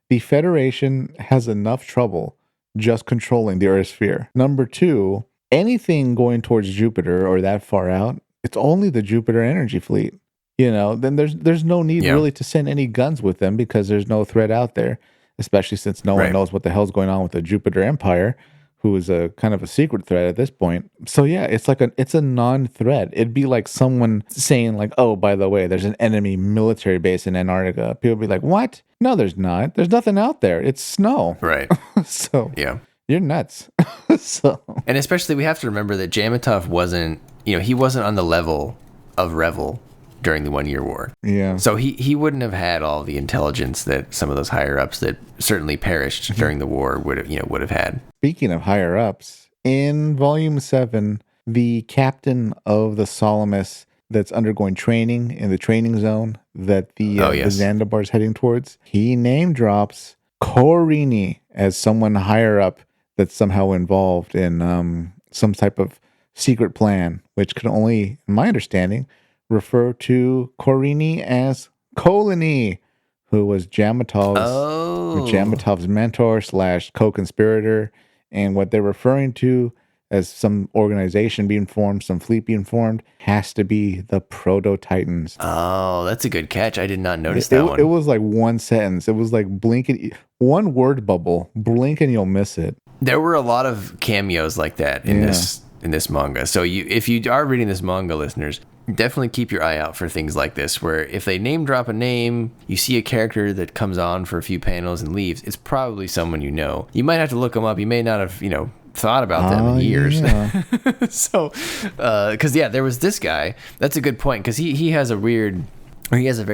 the Federation has enough trouble just controlling the Earth sphere. Number 2, anything going towards Jupiter or that far out, it's only the Jupiter energy fleet. Then there's no need really to send any guns with them, because there's no threat out there, especially since no one knows what the hell's going on with the Jupiter Empire, who is a kind of a secret threat at this point. So yeah, it's a non-threat. It'd be like someone saying like, "Oh, by the way, there's an enemy military base in Antarctica." People would be like, "What? No, there's not. There's nothing out there. It's snow." Right. So Yeah. you're nuts. So And especially we have to remember that Jamatov wasn't, he wasn't on the level of Revel during the 1 Year War. yeah. So he wouldn't have had all the intelligence that some of those higher ups that certainly perished during the war would have had. Speaking of higher ups, in Volume 7, the captain of the Salamis that's undergoing training in the training zone that the Zandabar is heading towards, he name drops Korini as someone higher up that's somehow involved in some type of secret plan, which can only, in my understanding, refer to Korini as Kolony, who was Jamatov's mentor / co-conspirator, and what they're referring to as some organization being formed, some fleet being formed, has to be the Proto-Titans. Oh, that's a good catch. I did not notice that one. It was like one sentence. It was like one word bubble. Blink and you'll miss it. There were a lot of cameos like that in this manga. So if you are reading this manga, listeners, definitely keep your eye out for things like this, where if they name drop a name, you see a character that comes on for a few panels and leaves, it's probably someone you know. You might have to look them up. You may not have, thought about them in years. Yeah. So, because there was this guy. That's a good point, because he has a very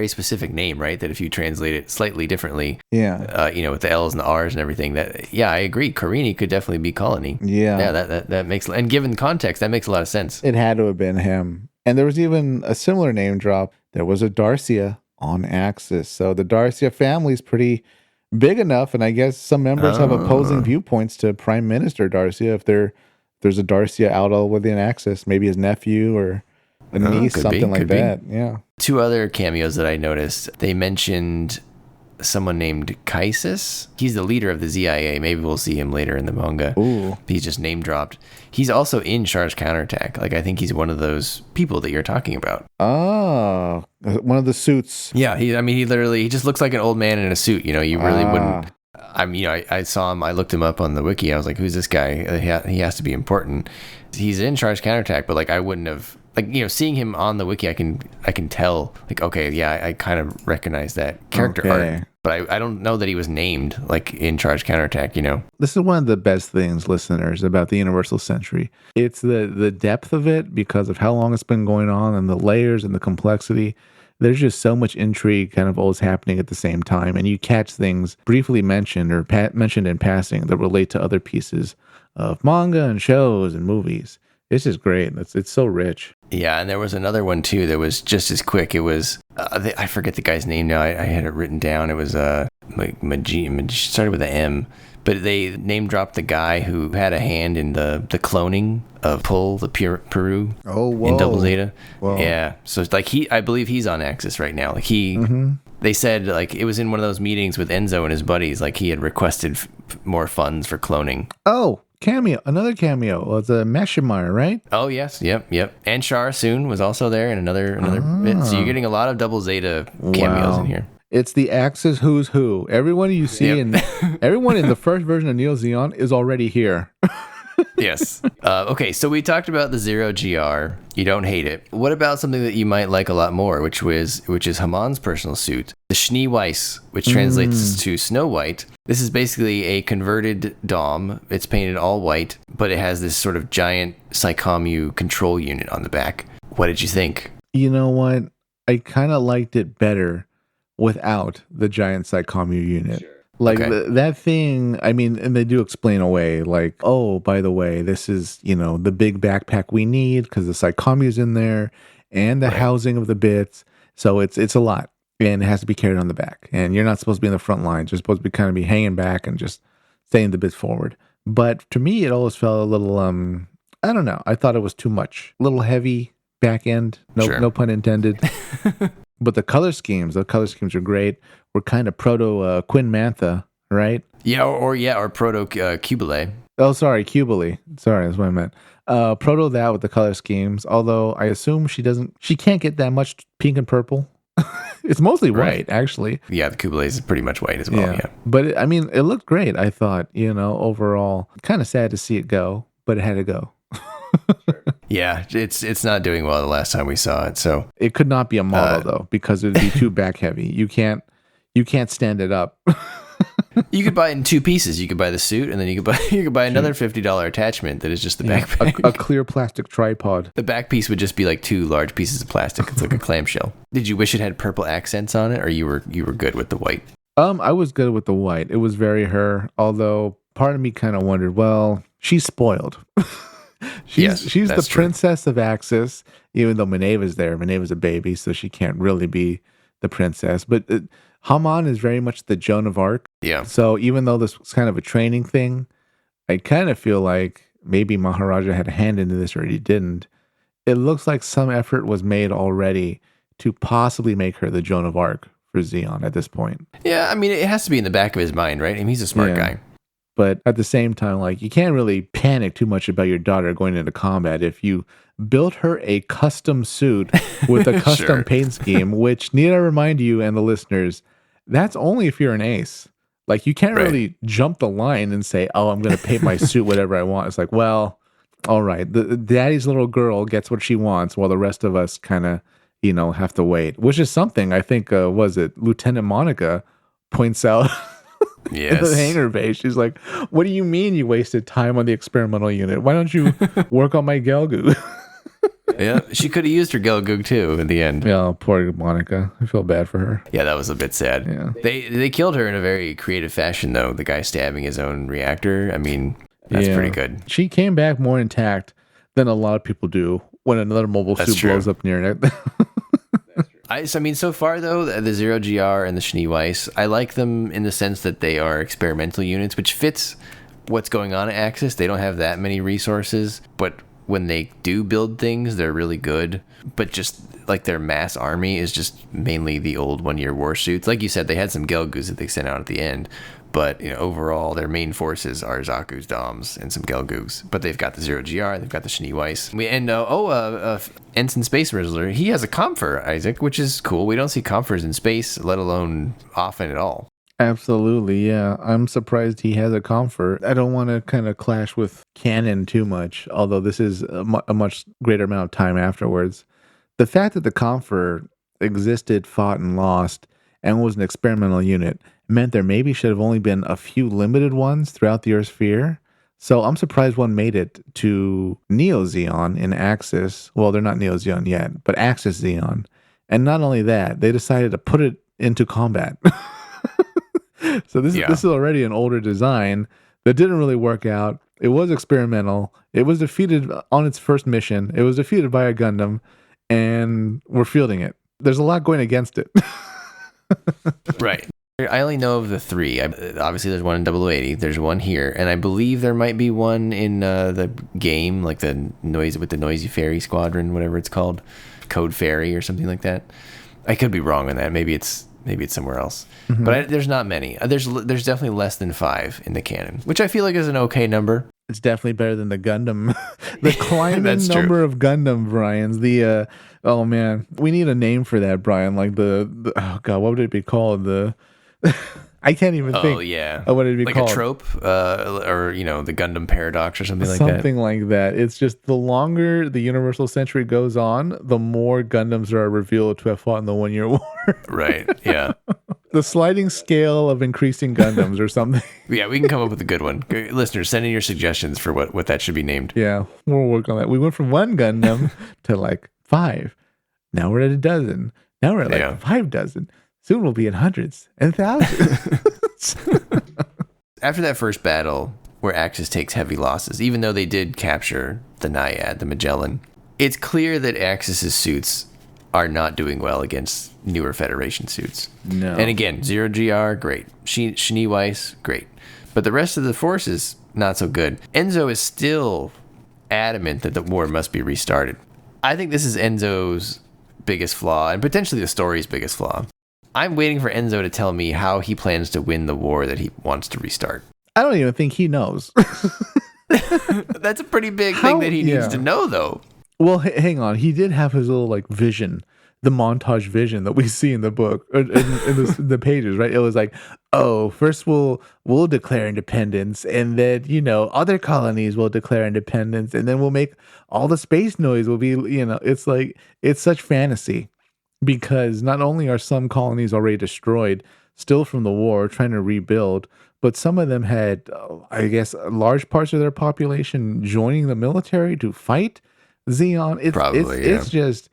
specific name, right? That if you translate it slightly differently, with the L's and the R's and everything, I agree. Korini could definitely be Colony. Yeah. That makes, and given context, that makes a lot of sense. It had to have been him. And there was even a similar name drop. There was a Darcia on Axis. So the Darcia family is pretty big enough, and I guess some members have opposing viewpoints to Prime Minister Darcia. If there's a Darcia out all within Axis, maybe his nephew or a niece, something like that. Yeah. Two other cameos that I noticed. They mentioned someone named Kaisis. He's the leader of the ZIA. Maybe we'll see him later in the manga. Ooh. He's just name dropped. He's also in Char's Counterattack. Like, I think he's one of those people that you're talking about. Oh, one of the suits. Yeah, he just looks like an old man in a suit. You really wouldn't. I saw him. I looked him up on the wiki. I was like, who's this guy? He has to be important. He's in Char's Counterattack, but like I wouldn't have. Like, seeing him on the wiki, I can tell, like, okay, yeah, I kind of recognize that character art. But I don't know that he was named, like, in Char's Counterattack, This is one of the best things, listeners, about the Universal Century. It's the depth of it because of how long it's been going on and the layers and the complexity. There's just so much intrigue kind of always happening at the same time. And you catch things briefly mentioned or mentioned in passing that relate to other pieces of manga and shows and movies. It's just great. It's so rich. Yeah, and there was another one too that was just as quick. It was I forget the guy's name now. I had it written down. It was Bajeena, started with an M, but they name dropped the guy who had a hand in the cloning of Pull the Peru. Oh, whoa. In Double Zeta. Whoa. Yeah, so it's like I believe he's on Axis right now. Like they said like it was in one of those meetings with Enzo and his buddies. Like he had requested more funds for cloning. Oh. Cameo, another cameo was a Meshimar, right? Oh yes, yep. And Char soon was also there in another bit. So you're getting a lot of Double Zeta cameos in here. It's the Axis who's who. Everyone you see everyone in the first version of Neo Zeon is already here. Yes. Okay, so we talked about the Zero GR. You don't hate it. What about something that you might like a lot more, which is Haman's personal suit, the Schnee Weiss, which translates to Snow White. This is basically a converted Dom. It's painted all white, but it has this sort of giant Psychomu control unit on the back. What did you think? You know what? I kind of liked it better without the giant Psychomu unit. Sure. Like that thing, and they do explain away, like, oh, by the way, this is, the big backpack we need because the Psychomu's in there and the housing of the bits. So it's a lot and it has to be carried on the back. And you're not supposed to be in the front lines. You're supposed to be hanging back and just staying the bits forward. But to me, it always felt a little, I don't know. I thought it was too much. A little heavy back end. No pun intended. But the color schemes are great. We're kind of proto Quinn Mantha, right? Yeah, or proto Cubile. Oh, sorry, Cubile. Sorry, that's what I meant. Proto that with the color schemes. Although I assume she can't get that much pink and purple. It's mostly white, actually. Yeah, the Kublaze is pretty much white as well. Yeah. But it looked great. I thought, overall, kind of sad to see it go, but it had to go. Yeah, it's not doing well the last time we saw it. So it could not be a model though, because it would be too back heavy. You can't stand it up. You could buy it in two pieces. You could buy the suit, and then you could buy another $50 attachment that is just the backpack. A clear plastic tripod. The back piece would just be like two large pieces of plastic. It's like a clamshell. Did you wish it had purple accents on it, or you were good with the white? I was good with the white. It was very her. Although part of me kind of wondered, well, she's spoiled. she's the princess of Axis, even though Minerva's there. Minerva's a baby, so she can't really be the princess. But Haman is very much the Joan of Arc. Yeah. So even though this was kind of a training thing, I kind of feel like maybe Maharaja had a hand into this or he didn't. It looks like some effort was made already to possibly make her the Joan of Arc for Zeon at this point. Yeah, I mean, it has to be in the back of his mind, right? I mean, he's a smart guy. But at the same time, like, you can't really panic too much about your daughter going into combat if you built her a custom suit with a custom paint scheme, which, need I remind you and the listeners, that's only if you're an ace. Like, you can't really jump the line and say, oh, I'm going to paint my suit whatever I want. It's like, well, all right, the daddy's little girl gets what she wants while the rest of us kind of, have to wait, which is something I think, Lieutenant Monica points out in the hangar base. She's like, what do you mean you wasted time on the experimental unit? Why don't you work on my Gelgoog? Yeah, she could have used her Gelgoog too in the end. Yeah, poor Monica. I feel bad for her. Yeah, that was a bit sad. Yeah. They killed her in a very creative fashion, though. The guy stabbing his own reactor. I mean, that's pretty good. She came back more intact than a lot of people do when another mobile suit blows up near it. I mean, so far, though, the Zero GR and the Schneeweiss, I like them in the sense that they are experimental units, which fits what's going on at Axis. They don't have that many resources, but when they do build things, they're really good. But just like their mass army is just mainly the old one-year war suits. Like you said, they had some Gelgoos that they sent out at the end. But overall, their main forces are Zaku's, Doms, and some Gelgoos. But they've got the Zero GR, they've got the Schneeweiss. Ensign Space Rizzler, he has a Comfer, Isaac, which is cool. We don't see Comfers in space, let alone often at all. Absolutely, yeah. I'm surprised he has a Comfer. I don't want to kind of clash with canon too much, although this is a much greater amount of time afterwards. The fact that the Comfer existed, fought, and lost, and was an experimental unit meant there maybe should have only been a few limited ones throughout the Earth's sphere. So I'm surprised one made it to Neo Zeon in Axis. Well, they're not Neo Zeon yet, but Axis Zeon. And not only that, they decided to put it into combat. So this is already an older design that didn't really work out. It was experimental. It was defeated on its first mission. It was defeated by a Gundam, and we're fielding it. There's a lot going against it. Right. I only know of the three. Obviously, there's one in 0080. There's one here, and I believe there might be one in the game, like the Noisy Fairy Squadron, whatever it's called, Code Fairy or something like that. I could be wrong on that. Maybe it's somewhere else. Mm-hmm. But there's not many. There's definitely less than 5 in the canon, which I feel like is an okay number. It's definitely better than the Gundam, the climbing number of Gundam Brian's. The oh man, we need a name for that, Brian. Like the oh god, what would it be called? I can't even think. Oh yeah, what would it be called? Like a trope, or the Gundam paradox or something like that. Something like that. It's just the longer the Universal Century goes on, the more Gundams are revealed to have fought in the 1 year war. Right. Yeah. The sliding scale of increasing Gundams or something. Yeah, we can come up with a good one. Listeners, send in your suggestions for what that should be named. Yeah, we'll work on that. We went from 1 Gundam to like 5. Now we're at a dozen. Now we're at like 5 dozen. Soon we'll be in hundreds and thousands. After that first battle, where Axis takes heavy losses, even though they did capture the Naiad, the Magellan, it's clear that Axis's suits are not doing well against newer Federation suits. No. And again, Zero GR, great. Schneeweiss, great. But the rest of the forces, not so good. Enzo is still adamant that the war must be restarted. I think this is Enzo's biggest flaw, and potentially the story's biggest flaw. I'm waiting for Enzo to tell me how he plans to win the war that he wants to restart. I don't even think he knows. That's a pretty big thing that he needs to know, though. Well, hang on. He did have his little vision the montage vision that we see in the book, in the pages, right? It was like, oh, first we'll declare independence, and then other colonies will declare independence, and then we'll make all the space noise will be, it's like it's such fantasy because not only are some colonies already destroyed, still from the war, trying to rebuild, but some of them had, I guess, large parts of their population joining the military to fight Zeon. It's just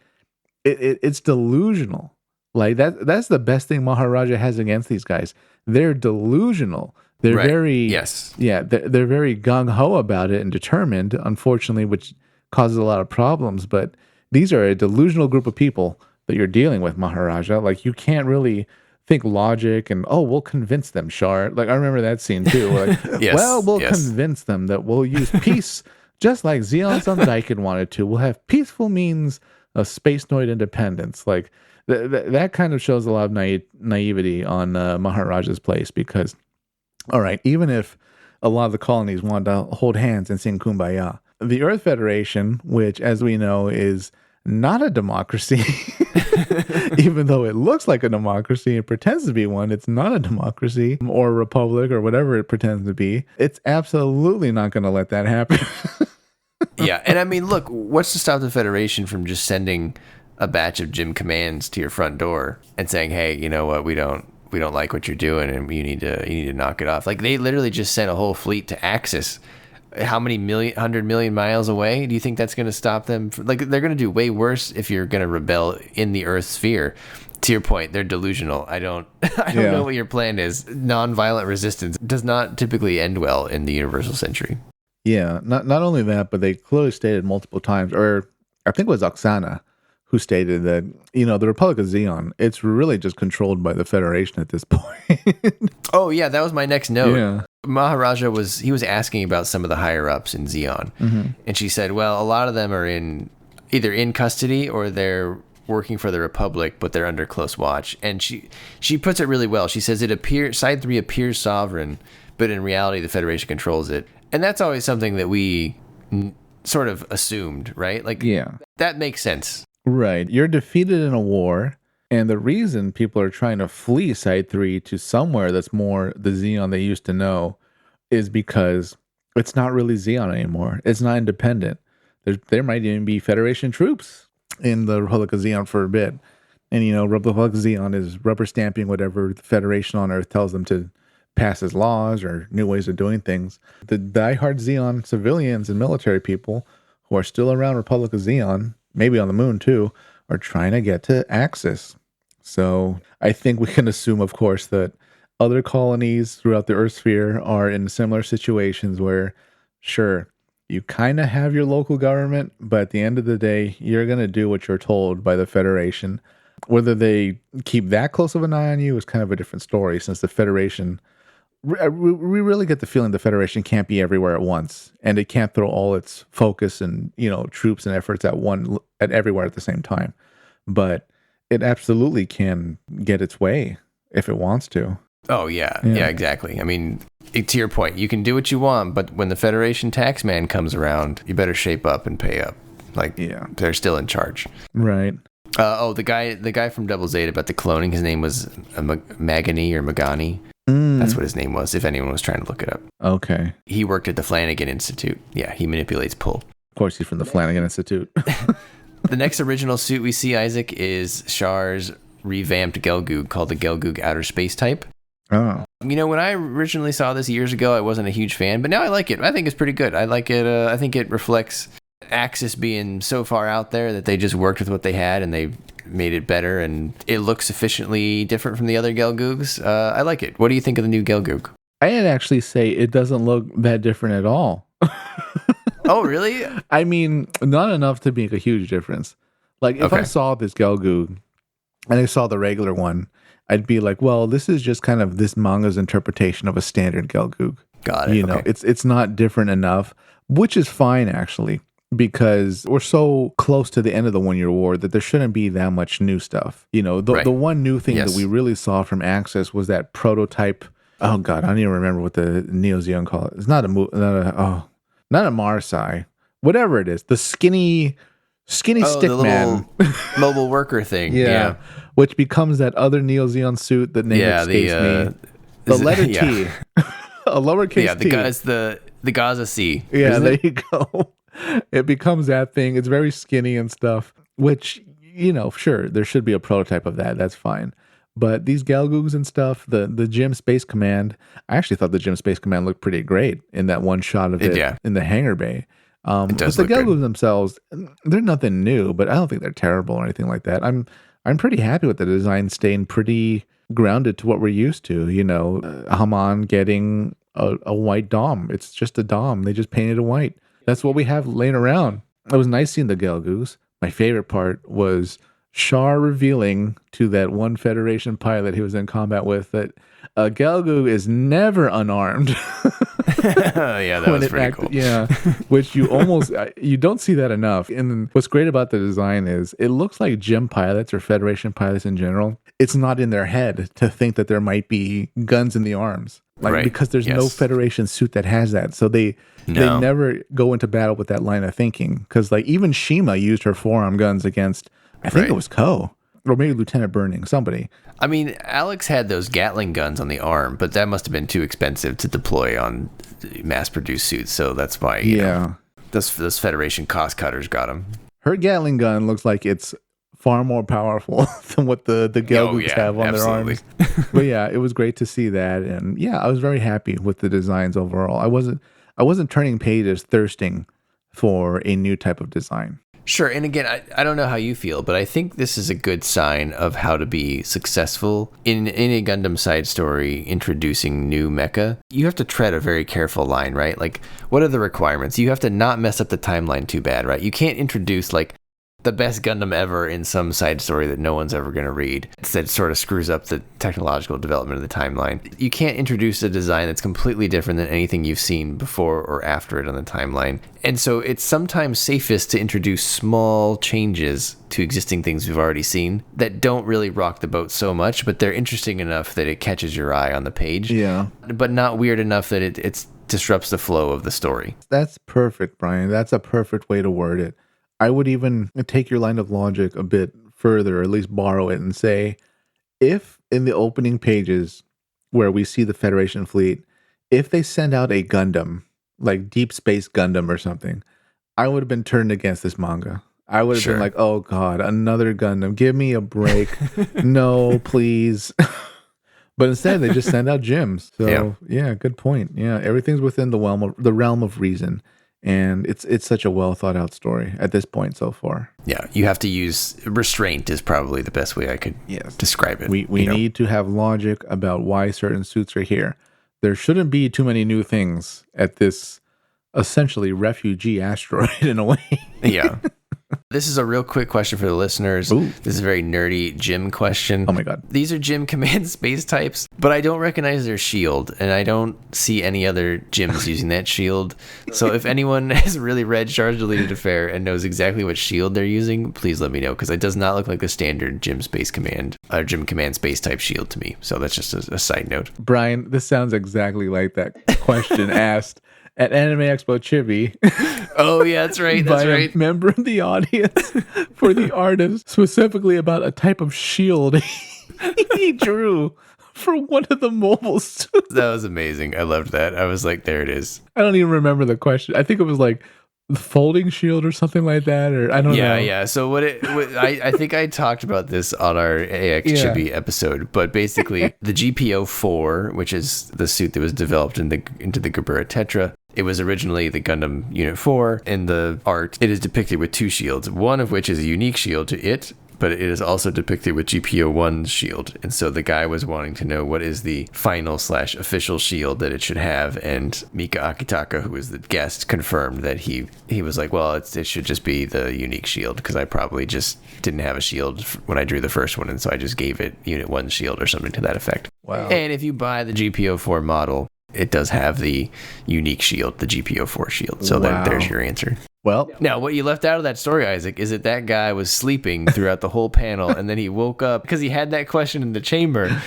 it's delusional. Like that's the best thing Maharaja has against these guys. They're delusional. They're very they're very gung ho about it and determined, unfortunately, which causes a lot of problems. But these are a delusional group of people that you're dealing with, Maharaja. Like, you can't really think logic and, oh, we'll convince them, Char. Like, I remember that scene too. Like, we'll convince them that we'll use peace just like Zeon Sundaiken wanted to. We'll have peaceful means of space noid independence. Like, that kind of shows a lot of naivety on Maharaja's place because, all right, even if a lot of the colonies wanted to hold hands and sing Kumbaya, the Earth Federation, which, as we know, is not a democracy, even though it looks like a democracy and pretends to be one, it's not a democracy or a republic or whatever it pretends to be. It's absolutely not going to let that happen. Yeah, and I mean, look, what's to stop the Federation from just sending a batch of gym commands to your front door and saying, "Hey, you know what? We don't like what you're doing, and you need to knock it off." Like, they literally just sent a whole fleet to Axis. How many 100 million miles away? Do you think that's going to stop them? Like, they're going to do way worse if you're going to rebel in the Earth sphere. To your point, they're delusional. I don't know what your plan is. Non-violent resistance does not typically end well in the Universal Century. Yeah, not only that, but they clearly stated multiple times, or I think it was Oksana who stated that, the Republic of Zeon, it's really just controlled by the Federation at this point. Oh, yeah, that was my next note. Yeah. Maharaja was asking about some of the higher ups in Zeon, and she said, well, a lot of them are either in custody or they're working for the Republic, but they're under close watch. And she puts it really well. She says Side 3 appears sovereign, but in reality the Federation controls it. And that's always something that we sort of assumed, right? Like, that makes sense. Right. You're defeated in a war. And the reason people are trying to flee Side 3 to somewhere that's more the Zeon they used to know is because it's not really Zeon anymore. It's not independent. There might even be Federation troops in the Republic of Zeon for a bit. And, Republic of Zeon is rubber stamping whatever the Federation on Earth tells them to pass as laws or new ways of doing things. The diehard Zeon civilians and military people who are still around Republic of Zeon, maybe on the moon too, are trying to get to Axis. So I think we can assume, of course, that other colonies throughout the Earth sphere are in similar situations where, sure, you kind of have your local government, but at the end of the day, you're going to do what you're told by the Federation. Whether they keep that close of an eye on you is kind of a different story, since the Federation, we really get the feeling the Federation can't be everywhere at once, and it can't throw all its focus and, troops and efforts at everywhere at the same time. But it absolutely can get its way if it wants to. Oh, yeah, exactly. I mean, to your point, you can do what you want, but when the Federation tax man comes around, you better shape up and pay up. Like, they're still in charge. Right. The guy from Double Zeta about the cloning, his name was Magani or Magani. That's what his name was, if anyone was trying to look it up. Okay. He worked at the Flanagan Institute. Yeah, he manipulates pull. Of course, he's from the Flanagan Institute. The next original suit we see, Isaac, is Char's revamped Gelgoog called the Gelgoog Outer Space Type. Oh. When I originally saw this years ago, I wasn't a huge fan, but now I like it. I think it's pretty good. I like it. I think it reflects Axis being so far out there that they just worked with what they had and they made it better, and it looks sufficiently different from the other Gelgoogs. I like it. What do you think of the new Gelgoog? I'd actually say it doesn't look that different at all. Oh, really? I mean, not enough to make a huge difference. Like, if I saw this Gelgoog and I saw the regular one, I'd be like, well, this is just kind of this manga's interpretation of a standard Gelgoog. Got it. It's not different enough, which is fine, actually, because we're so close to the end of the 1 Year War that there shouldn't be that much new stuff. The one new thing that we really saw from Axis was that prototype. Oh, God, I don't even remember what the Neo Zeon call it. It's not a Marsai, whatever it is. The skinny skinny Oh, stick the man. little mobile worker thing. Yeah. Which becomes that other Neo Zeon suit. The name escapes me. The letter yeah. T. A lowercase Yeah, t. the Gaza C. Yeah, Isn't there it? you go. It becomes that thing. It's very skinny and stuff, which, sure, there should be a prototype of that. That's fine. But these Galgoogs and stuff, the Gym Space Command, I actually thought the Gym Space Command looked pretty great in that one shot of it Yeah. in the hangar bay. It But does the look good. Galgoogs themselves, they're nothing new, but I don't think they're terrible or anything like that. I'm pretty happy with the design staying pretty grounded to what we're used to. Haman getting a white dom. It's just a dom. They just painted it white. That's what we have laying around. It was nice seeing the Galgoogs. My favorite part was Char revealing to that one Federation pilot he was in combat with that a Galgoog is never unarmed. Yeah, that was pretty cool. Yeah, which you don't see that enough. And what's great about the design is it looks like gym pilots or Federation pilots in general. It's not in their head to think that there might be guns in the arms, Right. because there's no Yes. Federation suit that has that. So they never go into battle with that line of thinking. Because even Shima used her forearm guns against, I think Right. it was Ko. Or maybe Lieutenant Burning, somebody. I mean, Alex had those Gatling guns on the arm, but that must have been too expensive to deploy on mass-produced suits. So that's why, you know, those Federation cost cutters got them. Her Gatling gun looks like it's far more powerful than what the Galgoogs have on their arms. But yeah, it was great to see that. And yeah, I was very happy with the designs overall. I wasn't turning pages thirsting for a new type of design. Sure. And again, I don't know how you feel, but I think this is a good sign of how to be successful in a Gundam side story introducing new mecha. You have to tread a very careful line, right? Like, what are the requirements? You have to not mess up the timeline too bad, right? You can't introduce like the best Gundam ever in some side story that no one's ever going to read. That sort of screws up the technological development of the timeline. You can't introduce a design that's completely different than anything you've seen before or after it on the timeline. And so it's sometimes safest to introduce small changes to existing things we've already seen that don't really rock the boat so much, but they're interesting enough that it catches your eye on the page. Yeah. But not weird enough that it disrupts the flow of the story. That's perfect, Brian. That's a perfect way to word it. I would even take your line of logic a bit further, or at least borrow it and say, if in the opening pages where we see the Federation fleet, if they send out a Gundam, like Deep Space Gundam or something, I would have been turned against this manga. I would have been like, oh God, another Gundam. Give me a break. No, please. But instead, they just send out gyms. So yeah, good point. Yeah, everything's within the realm of reason. And it's such a well thought out story at this point so far. Yeah, you have to use restraint is probably the best way I could describe it. We need to have logic about why certain suits are here. There shouldn't be too many new things at this essentially refugee asteroid in a way. Yeah. This is a real quick question for the listeners. Ooh. This is a very nerdy gym question. Oh my God. These are gym command space types, but I don't recognize their shield, and I don't see any other gyms using that shield. So if anyone has really read Char's Deleted Affair and knows exactly what shield they're using, please let me know, because it does not look like the standard gym command space type shield to me. So that's just a side note. Brian, this sounds exactly like that question asked at Anime Expo Chibi. Oh yeah, that's right. That's by right. a member of the audience for the artist, specifically about a type of shield he drew for one of the mobile suits. That was amazing. I loved that. I was like, there it is. I don't even remember the question. I think it was like the folding shield or something like that, or I don't know. Yeah. So I think I talked about this on our AX Chibi episode, but basically the GPO-4, which is the suit that was developed into the Gabura Tetra, it was originally the Gundam Unit 4. In the art, it is depicted with two shields, one of which is a unique shield to it, but it is also depicted with GPO-1's shield. And so the guy was wanting to know what is the final/official shield that it should have. And Mika Akitaka, who was the guest, confirmed that he was like, well, it should just be the unique shield, because I probably just didn't have a shield when I drew the first one. And so I just gave it Unit 1's shield or something to that effect. Wow. And if you buy the GPO-4 model, it does have the unique shield, the GPO4 shield. So Wow. there's your answer. Well, Now, what you left out of that story, Isaac, is that guy was sleeping throughout the whole panel, and then he woke up because he had that question in the chamber,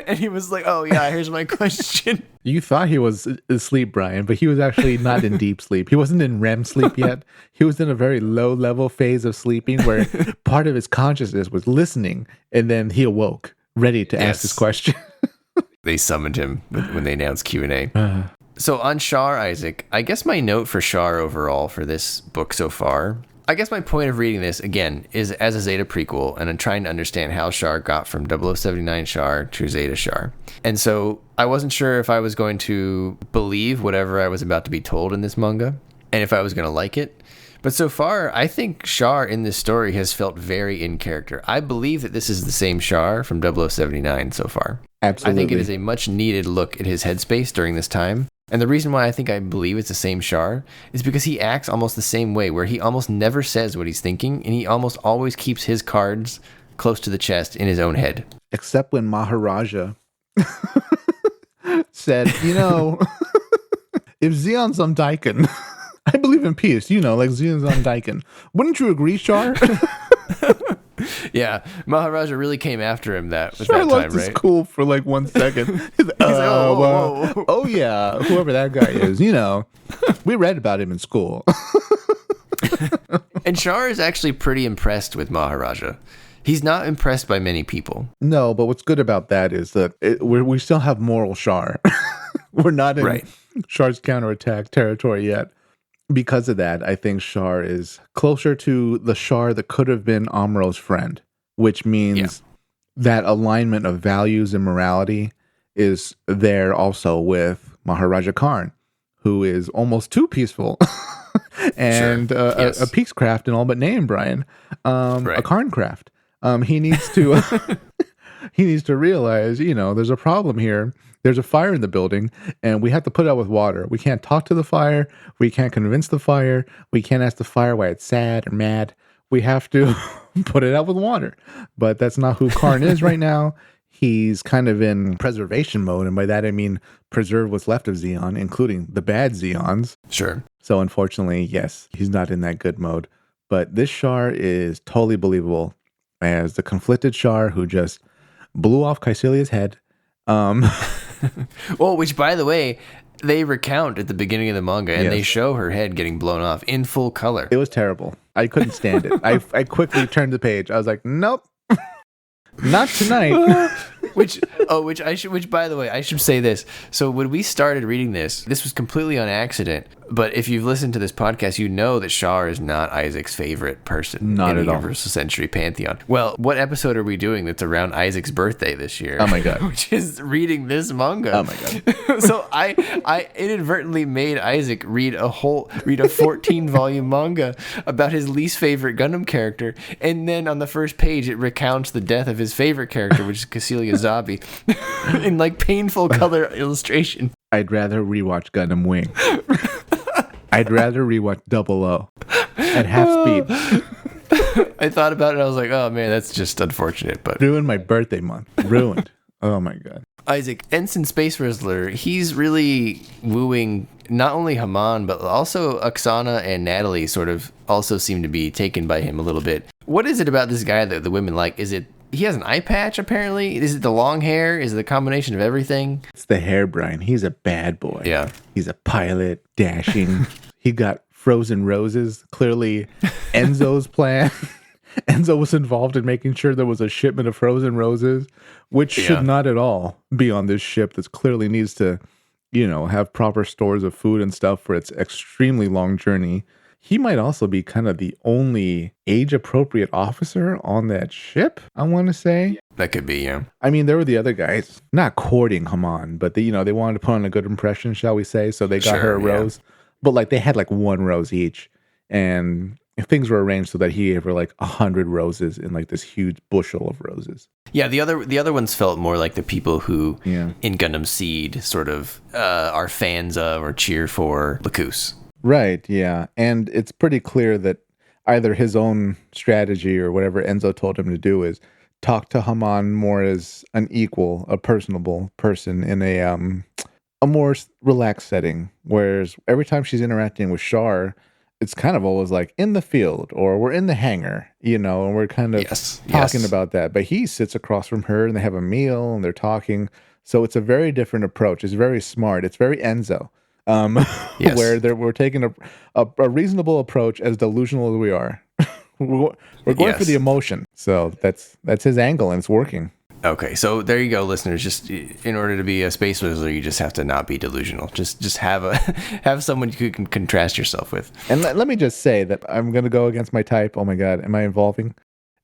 and he was like, "Oh yeah, here's my question." you thought he was asleep, Brian, but he was actually not in deep sleep. He wasn't in REM sleep yet. He was in a very low level phase of sleeping where part of his consciousness was listening, and then he awoke, ready to ask his question. They summoned him when they announced Q&A. So on Char, Isaac, I guess my note for Char overall for this book so far, I guess my point of reading this, again, is as a Zeta prequel, and I'm trying to understand how Char got from 0079 Char to Zeta Char. And so I wasn't sure if I was going to believe whatever I was about to be told in this manga, and if I was going to like it. But so far, I think Char in this story has felt very in character. I believe that this is the same Char from 0079 so far. Absolutely. I think it is a much needed look at his headspace during this time. And the reason why I believe it's the same Char is because he acts almost the same way, where he almost never says what he's thinking, and he almost always keeps his cards close to the chest in his own head. Except when Maharaja said, if Zeon's on Daikin, I believe in peace, like Zeon's on Daikin. Wouldn't you agree, Char? Yeah, Maharaja really came after him with Char that time, looked right? cool for like 1 second. He's like, oh yeah, whoever that guy is, we read about him in school. And Char is actually pretty impressed with Maharaja. He's not impressed by many people. No, but what's good about that is that we still have moral Char. We're not in Char's counterattack territory yet. Because of that, I think Char is closer to the Char that could have been Amuro's friend, which means that alignment of values and morality is there also with Maharaja Karn, who is almost too peaceful. And a Peacecraft in all but name, Brian. A Karn craft. He needs to he needs to realize, there's a problem here. There's a fire in the building, and we have to put it out with water. We can't talk to the fire. We can't convince the fire. We can't ask the fire why it's sad or mad. We have to put it out with water. But that's not who Karn is right now. He's kind of in preservation mode, and by that I mean preserve what's left of Zeon, including the bad Zeons. Sure. So unfortunately, yes, he's not in that good mode. But this Char is totally believable as the conflicted Char who just blew off Kaecilia's head. Well, which, by the way, they recount at the beginning of the manga, and they show her head getting blown off in full color. It was terrible. I couldn't stand it. I quickly turned the page. I was like, nope, not tonight. Which by the way, I should say this. So when we started reading this was completely on accident. But if you've listened to this podcast, you know that Char is not Isaac's favorite person Not in at the all. Universal Century Pantheon. Well, what episode are we doing that's around Isaac's birthday this year? Oh my God. Which is reading this manga. Oh my God. So I inadvertently made Isaac read a 14-volume manga about his least favorite Gundam character, and then on the first page it recounts the death of his favorite character, which is Caecilia Zabi, in like painful color illustration. I'd rather rewatch Gundam Wing. I'd rather rewatch 00 at half speed. I thought about it. I was like, oh man, that's just unfortunate. But Ruined my birthday month. Ruined. Oh my God. Isaac, Ensign Space Rizzler, he's really wooing not only Haman, but also Oksana and Natalie sort of also seem to be taken by him a little bit. What is it about this guy that the women like? Is it he has an eye patch, apparently? Is it the long hair? Is it the combination of everything? It's the hair, Brian. He's a bad boy. Yeah. He's a pilot, dashing. He got frozen roses. Clearly, Enzo's plan. Enzo was involved in making sure there was a shipment of frozen roses, which should not at all be on this ship that clearly needs to, have proper stores of food and stuff for its extremely long journey. He might also be kind of the only age-appropriate officer on that ship, I want to say. That could be, yeah. I mean, there were the other guys not courting Haman, but they wanted to put on a good impression, shall we say? So they got her a rose, but they had one rose each, and things were arranged so that he gave her 100 roses in this huge bushel of roses. Yeah, the other ones felt more like the people who in Gundam Seed sort of are fans of or cheer for Lacus. Right, yeah. And it's pretty clear that either his own strategy or whatever Enzo told him to do is talk to Haman more as an equal, a personable person in a more relaxed setting. Whereas every time she's interacting with Char, it's kind of always like in the field or we're in the hangar, and we're kind of talking about that. But he sits across from her and they have a meal and they're talking. So it's a very different approach. It's very smart. It's very Enzo, where we're taking a reasonable approach, as delusional as we are. We're going for the emotion. So that's his angle, and it's working. Okay, so there you go, listeners. Just in order to be a space wizard, you just have to not be delusional. Just have have someone you can contrast yourself with. And let me just say that I'm going to go against my type. Oh my God, am I evolving?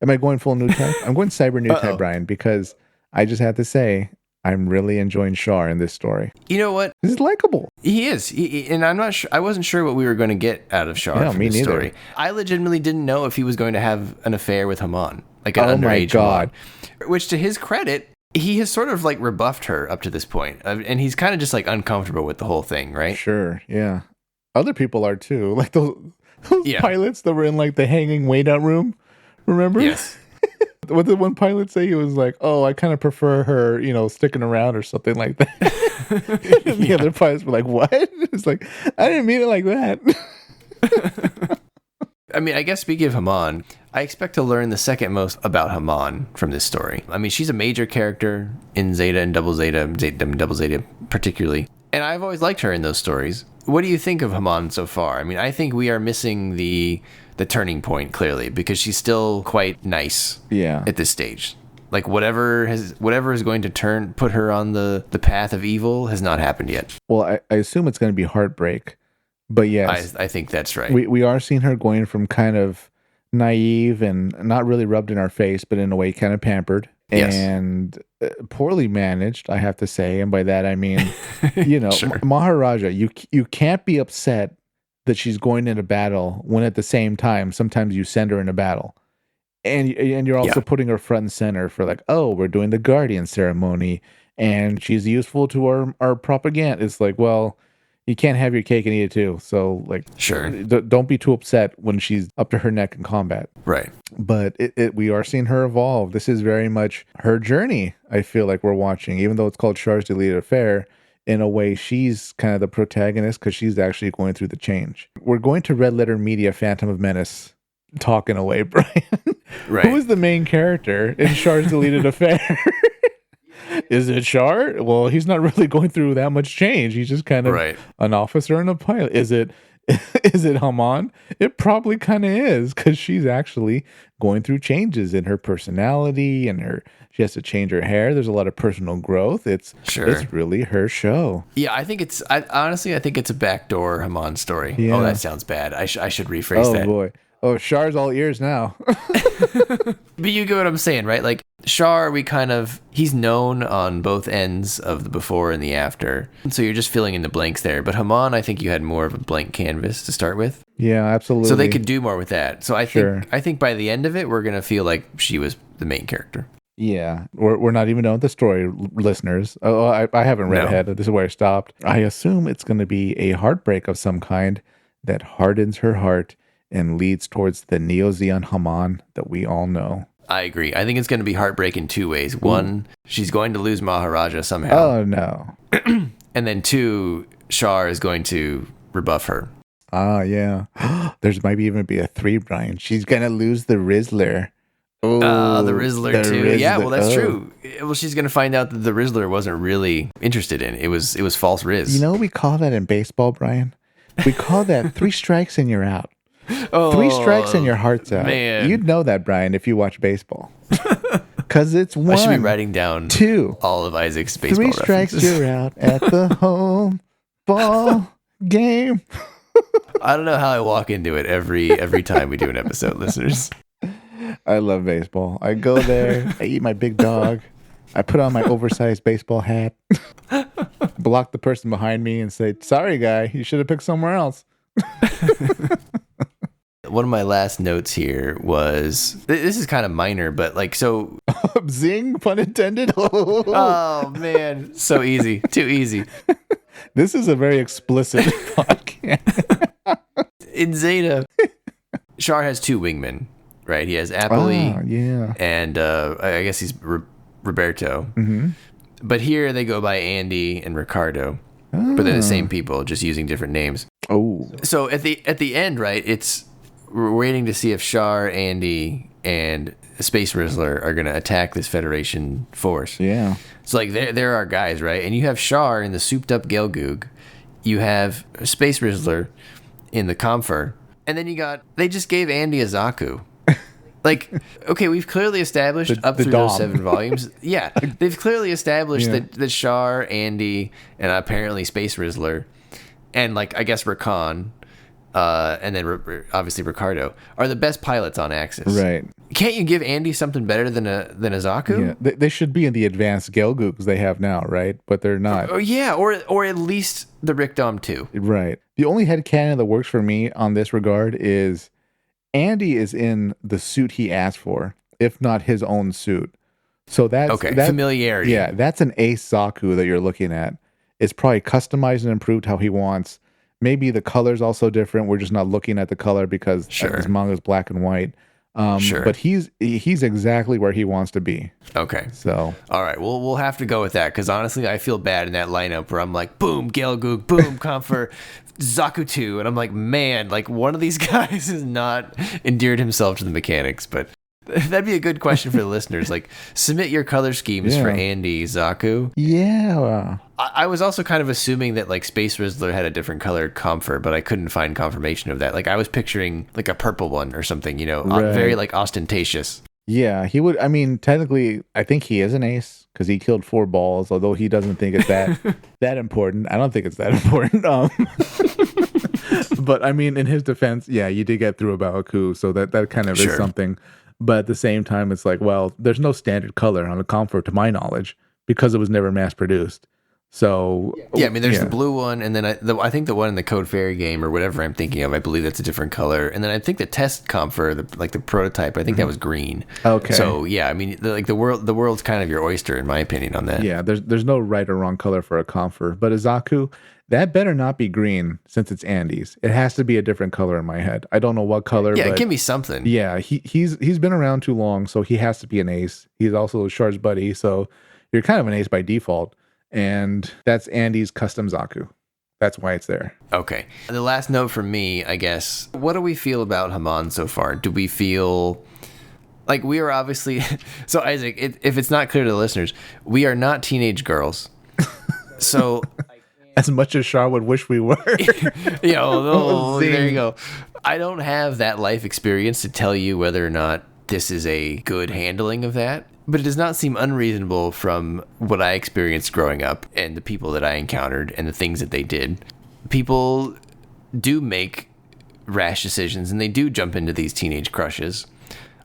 Am I going full new type? I'm going cyber new type, Brian, because I just have to say I'm really enjoying Char in this story. You know what? He's likable. He is, and I'm not sure. I wasn't sure what we were going to get out of Char from this story. I legitimately didn't know if he was going to have an affair with Haman, like an underage Haman. Which, to his credit, he has sort of like rebuffed her up to this point, and he's kind of just like uncomfortable with the whole thing, right? Sure, yeah. Other people are too, like those pilots that were in like the hanging weight out room. Remember? Yes. What did one pilot say? He was like, "Oh, I kind of prefer her, sticking around or something like that." And the other pilots were like, "What?" It's like, I didn't mean it like that. I mean, I guess speaking of Haman, I expect to learn the second most about Haman from this story. I mean, she's a major character in Zeta and Double Zeta particularly. And I've always liked her in those stories. What do you think of Haman so far? I mean, I think we are missing the turning point, clearly, because she's still quite nice at this stage. Like, whatever is going to put her on the path of evil has not happened yet. Well, I assume it's going to be heartbreak. But yes, I think that's right. We are seeing her going from kind of naive and not really rubbed in our face, but in a way kind of pampered and poorly managed, I have to say. And by that, I mean, sure. Maharaja, you can't be upset that she's going into battle when at the same time, sometimes you send her into battle. And you're also putting her front and center for like, oh, we're doing the guardian ceremony and she's useful to our propaganda. It's like, well, you can't have your cake and eat it too. So, like, sure, don't be too upset when she's up to her neck in combat. Right. But we are seeing her evolve. This is very much her journey. I feel like we're watching, even though it's called Char's Deleted Affair. In a way, she's kind of the protagonist because she's actually going through the change. We're going to Red Letter Media Phantom of Menace talk in a way, Brian. Right. Who is the main character in Char's Deleted Affair? Is it Char? Well, he's not really going through that much change. He's just kind of an officer and a pilot. Is it Haman? It probably kind of is, because she's actually going through changes in her personality and she has to change her hair. There's a lot of personal growth. It's really her show. Yeah, honestly, I think it's a backdoor Haman story. Yeah. Oh, that sounds bad. I should rephrase that. Oh boy. Oh, Char's all ears now. But you get what I'm saying, right? Like, Char, he's known on both ends of the before and the after. And so you're just filling in the blanks there. But Haman, I think you had more of a blank canvas to start with. Yeah, absolutely. So they could do more with that. So I think by the end of it, we're going to feel like she was the main character. Yeah, we're not even knowing the story, listeners. Oh, I haven't read ahead. This is where I stopped. I assume it's going to be a heartbreak of some kind that hardens her heart and leads towards the Neo-Zeon Haman that we all know. I agree. I think it's going to be heartbreak in two ways. One, she's going to lose Maharaja somehow. Oh, no. And then two, Char is going to rebuff her. Ah, yeah. There's might even be a 3, Brian. She's going to lose the Rizzler. Oh, the Rizzler too. Rizzler. Yeah, well, that's true. Well, she's going to find out that the Rizzler wasn't really interested in. It was false Riz. You know what we call that in baseball, Brian? We call that 3 strikes and you're out. Oh, 3 strikes and your heart's out. Man. You'd know that, Brian, if you watch baseball. Because it's 1, I should be writing down 2, all of Isaac's baseball 3 strikes, references. you're out at the home ball game. I don't know how I walk into it every time we do an episode, listeners. I love baseball. I go there, I eat my big dog, I put on my oversized baseball hat, block the person behind me and say, sorry, guy, you should have picked somewhere else. One of my last notes here was, this is kind of minor, but like, so... Zing, pun intended. Oh, man. So easy. Too easy. This is a very explicit podcast. In Zeta, Char has 2 wingmen, right? He has Appley and I guess he's Roberto. Mm-hmm. But here they go by Andy and Ricardo. but they're the same people, just using different names. Oh. So at the end, right? We're waiting to see if Char, Andy, and Space Rizzler are gonna attack this Federation force. Yeah. So like there are guys, right? And you have Char in the souped up Gelgoog, you have Space Rizzler in the Comfer, and then they just gave Andy a Zaku. Like, okay, we've clearly established up through those 7 volumes. Yeah, they've clearly established that Char, Andy, and apparently Space Rizzler, and like I guess Rakan, and then obviously Ricardo are the best pilots on Axis. Right. Can't you give Andy something better than a Zaku? Yeah, they should be in the advanced Gelgoogs they have now, right? But they're not. Oh yeah, or at least the Rickdom 2. Right. The only headcanon that works for me on this regard is Andy is in the suit he asked for, if not his own suit. So that's okay. Familiarity. Yeah, that's an Ace Zaku that you're looking at. It's probably customized and improved how he wants. Maybe the color's also different. We're just not looking at the color because this manga is black and white. But he's exactly where he wants to be. Okay. So all right, we'll have to go with that because honestly, I feel bad in that lineup where I'm like, boom, Gelgoog, boom, Comfer, Zaku 2, and I'm like, man, like one of these guys has not endeared himself to the mechanics. But that'd be a good question for the listeners. Like, submit your color schemes for Andy Zaku. Yeah. I was also kind of assuming that like Space Rizzler had a different colored Comfer, but I couldn't find confirmation of that. Like I was picturing like a purple one or something, very like ostentatious. Yeah, he would. I mean, technically, I think he is an ace because he killed 4 balls. Although he doesn't think it's that important. I don't think it's that important. But I mean, in his defense, yeah, you did get through a Baoku, so that kind of is something. But at the same time, it's like, well, there's no standard color on a Comfort, to my knowledge, because it was never mass produced. So yeah, I mean, there's the blue one, and then I think the one in the Code Fairy game or whatever I'm thinking of, I believe that's a different color, and then I think the test Comfort, the prototype, I think that was green. Okay. So yeah, I mean, the world's kind of your oyster, in my opinion, on that. Yeah, there's no right or wrong color for a Comfort, but a Zaku, that better not be green since it's Andes. It has to be a different color in my head. I don't know what color. Yeah, but give me something. Yeah, he's been around too long, so he has to be an ace. He's also Char's buddy, so you're kind of an ace by default. And that's Andy's custom Zaku. That's why it's there. Okay. The last note from me, I guess. What do we feel about Haman so far? Do we feel like we are obviously... So, Isaac, if it's not clear to the listeners, we are not teenage girls. So... As much as Char would wish we were. There you go. I don't have that life experience to tell you whether or not this is a good handling of that. But it does not seem unreasonable from what I experienced growing up and the people that I encountered and the things that they did. People do make rash decisions and they do jump into these teenage crushes.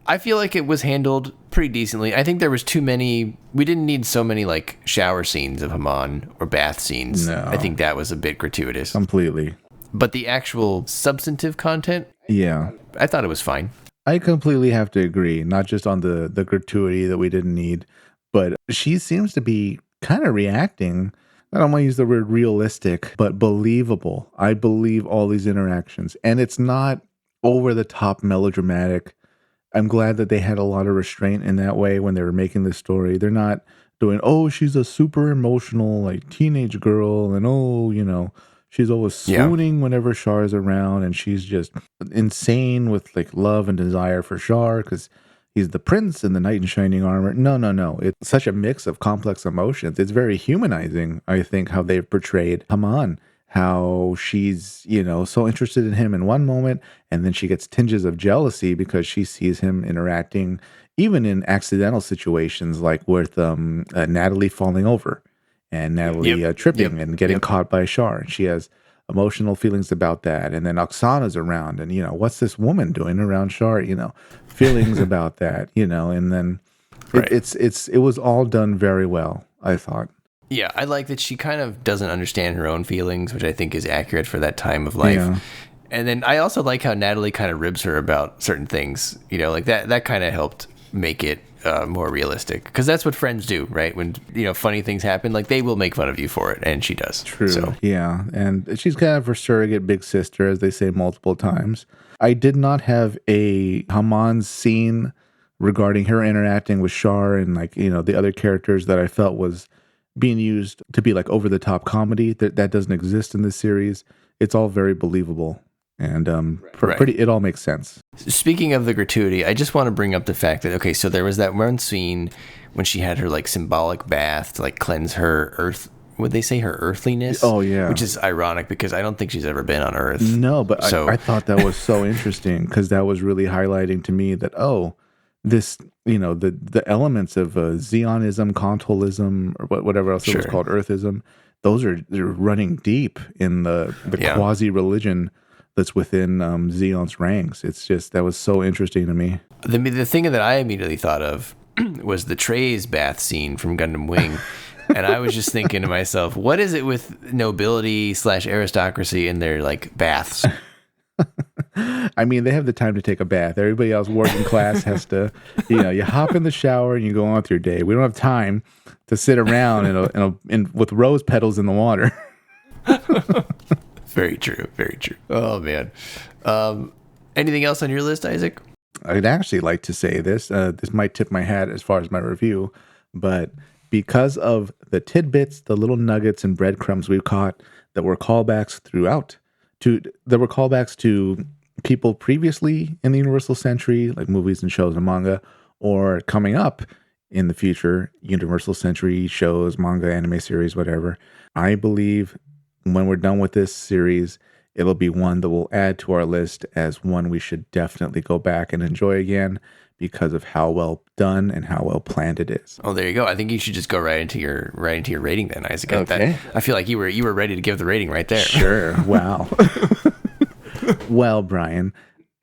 I feel like it was handled pretty decently. I think there was too many... We didn't need so many like shower scenes of Haman or bath scenes. No. I think that was a bit gratuitous. Completely. But the actual substantive content... Yeah. I thought it was fine. I completely have to agree, not just on the gratuity that we didn't need, but she seems to be kind of reacting. I don't want to use the word realistic, but believable. I believe all these interactions, and it's not over the top melodramatic. I'm glad that they had a lot of restraint in that way when they were making this story. They're not doing, oh, she's a super emotional, like teenage girl, and she's always swooning whenever Char is around, and she's just insane with like love and desire for Char because he's the prince and the knight in shining armor. No. It's such a mix of complex emotions. It's very humanizing, I think, how they've portrayed Haman, how she's, so interested in him in one moment, and then she gets tinges of jealousy because she sees him interacting even in accidental situations like with Natalie falling over. And Natalie tripping and getting caught by Char. And she has emotional feelings about that. And then Oksana's around. And, what's this woman doing around Char? Feelings about that, and then it was all done very well, I thought. Yeah, I like that she kind of doesn't understand her own feelings, which I think is accurate for that time of life. Yeah. And then I also like how Natalie kind of ribs her about certain things, like that kind of helped make it more realistic, because that's what friends do, right? When funny things happen, like they will make fun of you for it, and she does. True. So. Yeah, and she's kind of her surrogate big sister, as they say multiple times. I did not have a Haman scene regarding her interacting with Char and the other characters that I felt was being used to be like over the top comedy that doesn't exist in this series. It's all very believable, and it all makes sense. Speaking of the gratuity, I just want to bring up the fact that, okay, so there was that one scene when she had her like symbolic bath to like cleanse her earth. Would they say her earthliness? Oh yeah, which is ironic because I don't think she's ever been on Earth. No, but I thought that was so interesting because that was really highlighting to me that this the elements of Zeonism, Contolism, or whatever else it was called, Earthism. They're running deep in the quasi religion that's within Zeon's ranks. It's just that was so interesting to me. The thing that I immediately thought of was the Trey's bath scene from Gundam Wing. And I was just thinking to myself, what is it with nobility / aristocracy in their like baths? I mean, they have the time to take a bath. Everybody else working class has to, you hop in the shower and you go on with your day. We don't have time to sit around with rose petals in the water. Very true. Very true. Oh, man. Anything else on your list, Isaac? I'd actually like to say this. This might tip my hat as far as my review, but because of the tidbits, the little nuggets and breadcrumbs we've caught that were callbacks to people previously in the Universal Century, like movies and shows and manga, or coming up in the future, Universal Century shows, manga, anime series, whatever. I believe when we're done with this series, it'll be one that we'll add to our list as one we should definitely go back and enjoy again because of how well done and how well planned it is. Oh, there you go. I think you should just go right into your rating then, Isaac. Okay. I feel like you were ready to give the rating right there. Sure. Wow. Well, Brian,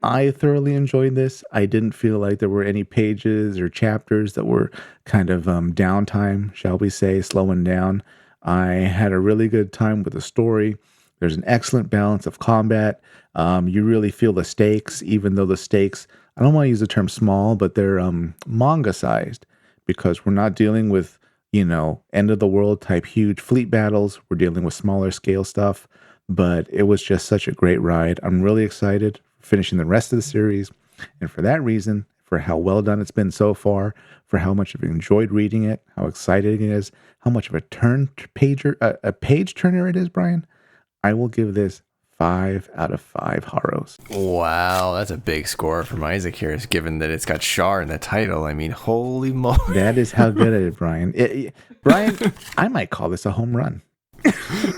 I thoroughly enjoyed this. I didn't feel like there were any pages or chapters that were kind of downtime, shall we say, slowing down. I had a really good time with the story. There's an excellent balance of combat. You really feel the stakes, even though the stakes, I don't want to use the term small, but they're manga-sized because we're not dealing with, end of the world type huge fleet battles. We're dealing with smaller scale stuff, but it was just such a great ride. I'm really excited for finishing the rest of the series. And for that reason, for how well done it's been so far, for how much I've enjoyed reading it, how exciting it is, how much of a page turner it is, Brian, I will give this 5 out of 5 Haros. Wow, that's a big score from Isaac here, given that it's got Char in the title. I mean, holy moly. That is how good it is, Brian. Brian, I might call this a home run.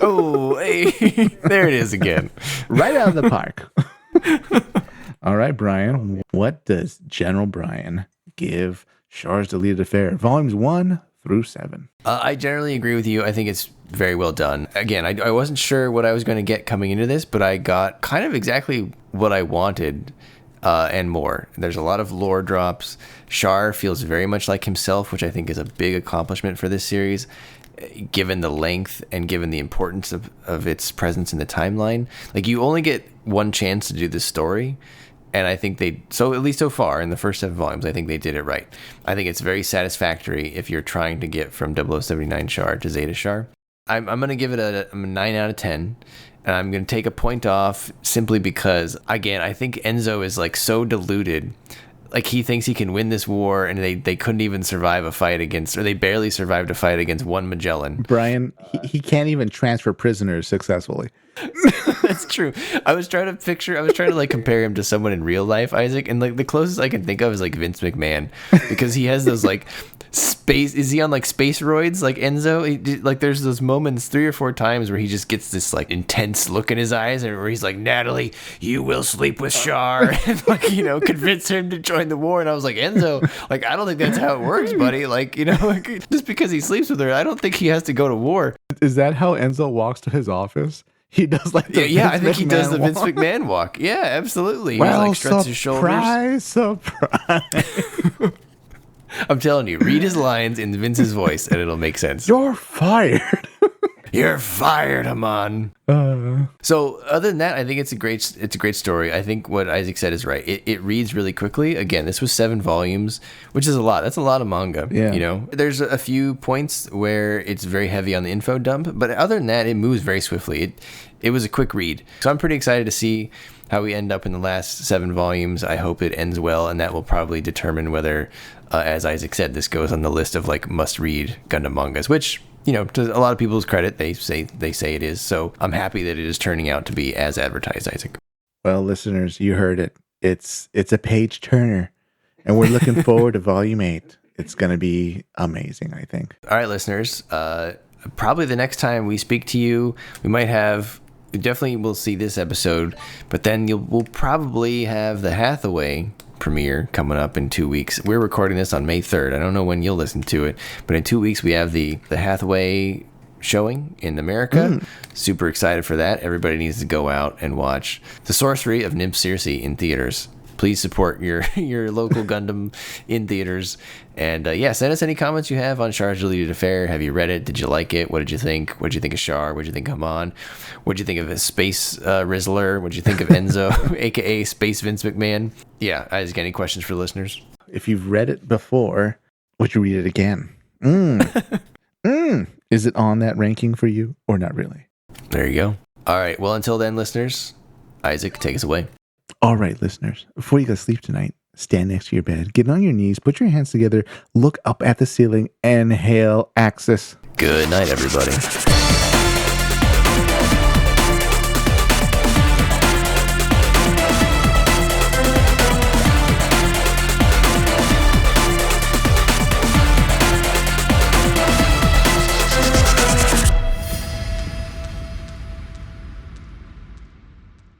Oh, hey, there it is again. Right out of the park. All right, Brian, what does General Brian give Char's Deleted Affair, Volumes 1 through 7? I generally agree with you. I think it's very well done. Again, I wasn't sure what I was going to get coming into this, but I got kind of exactly what I wanted and more. There's a lot of lore drops. Char feels very much like himself, which I think is a big accomplishment for this series, given the length and given the importance of its presence in the timeline. Like, you only get one chance to do this story. And I think at least so far in the first 7 volumes, I think they did it right. I think it's very satisfactory if you're trying to get from 0079 Char to Zeta Char. I'm going to give it a 9 out of 10. And I'm going to take a point off simply because, again, I think Enzo is like so deluded. Like, he thinks he can win this war, and they couldn't even survive a fight against, or they barely survived a fight against one Magellan. Brian, he can't even transfer prisoners successfully. That's true. I was trying to like compare him to someone in real life, Isaac, and like the closest I can think of is like Vince McMahon, because he has those like is he on like space roids like Enzo? Like, there's those moments 3 or 4 times where he just gets this like intense look in his eyes, and where he's like, Natalie, you will sleep with Char, and like, convince him to join the war. And I was like, Enzo, like, I don't think that's how it works, buddy. Like, like, just because he sleeps with her, I don't think he has to go to war. Is that how Enzo walks to his office? He does like the I think he does the Vince McMahon walk. Yeah, absolutely. Well, he like struts his shoulders. Surprise. I'm telling you, read his lines in Vince's voice and it'll make sense. You're fired. You're fired, Haman. So other than that, I think it's a great story. I think what Isaac said is right. It reads really quickly. Again, this was 7 volumes, which is a lot. That's a lot of manga. Yeah. There's a few points where it's very heavy on the info dump, but other than that, it moves very swiftly. It was a quick read. So I'm pretty excited to see how we end up in the last 7 volumes. I hope it ends well, and that will probably determine whether, as Isaac said, this goes on the list of like must-read Gundam mangas, which to a lot of people's credit, they say it is. So I'm happy that it is turning out to be as advertised, Isaac. Well, listeners, you heard it. It's a page turner, and we're looking forward to Volume 8. It's going to be amazing, I think. All right, listeners. Probably the next time we speak to you, we definitely will see this episode, but then we'll probably have the Hathaway premiere coming up in 2 weeks. We're recording this on May 3rd. I don't know when you'll listen to it, but in 2 weeks we have the Hathaway showing in America. Super excited for that. Everybody needs to go out and watch The Sorcery of Nymph Circe in theaters. Please support your local Gundam in theaters. And send us any comments you have on Char's Deleted Affair. Have you read it? Did you like it? What did you think? What did you think of Char? What did you think of Haman? What did you think of his Space Rizzler? What did you think of Enzo, aka Space Vince McMahon? Yeah, I just got any questions for listeners? If you've read it before, would you read it again? Is it on that ranking for you or not really? There you go. All right. Well, until then, listeners, Isaac, take us away. All right, listeners, before you go to sleep tonight, stand next to your bed, get on your knees, put your hands together, look up at the ceiling, and hail Axis. Good night, everybody.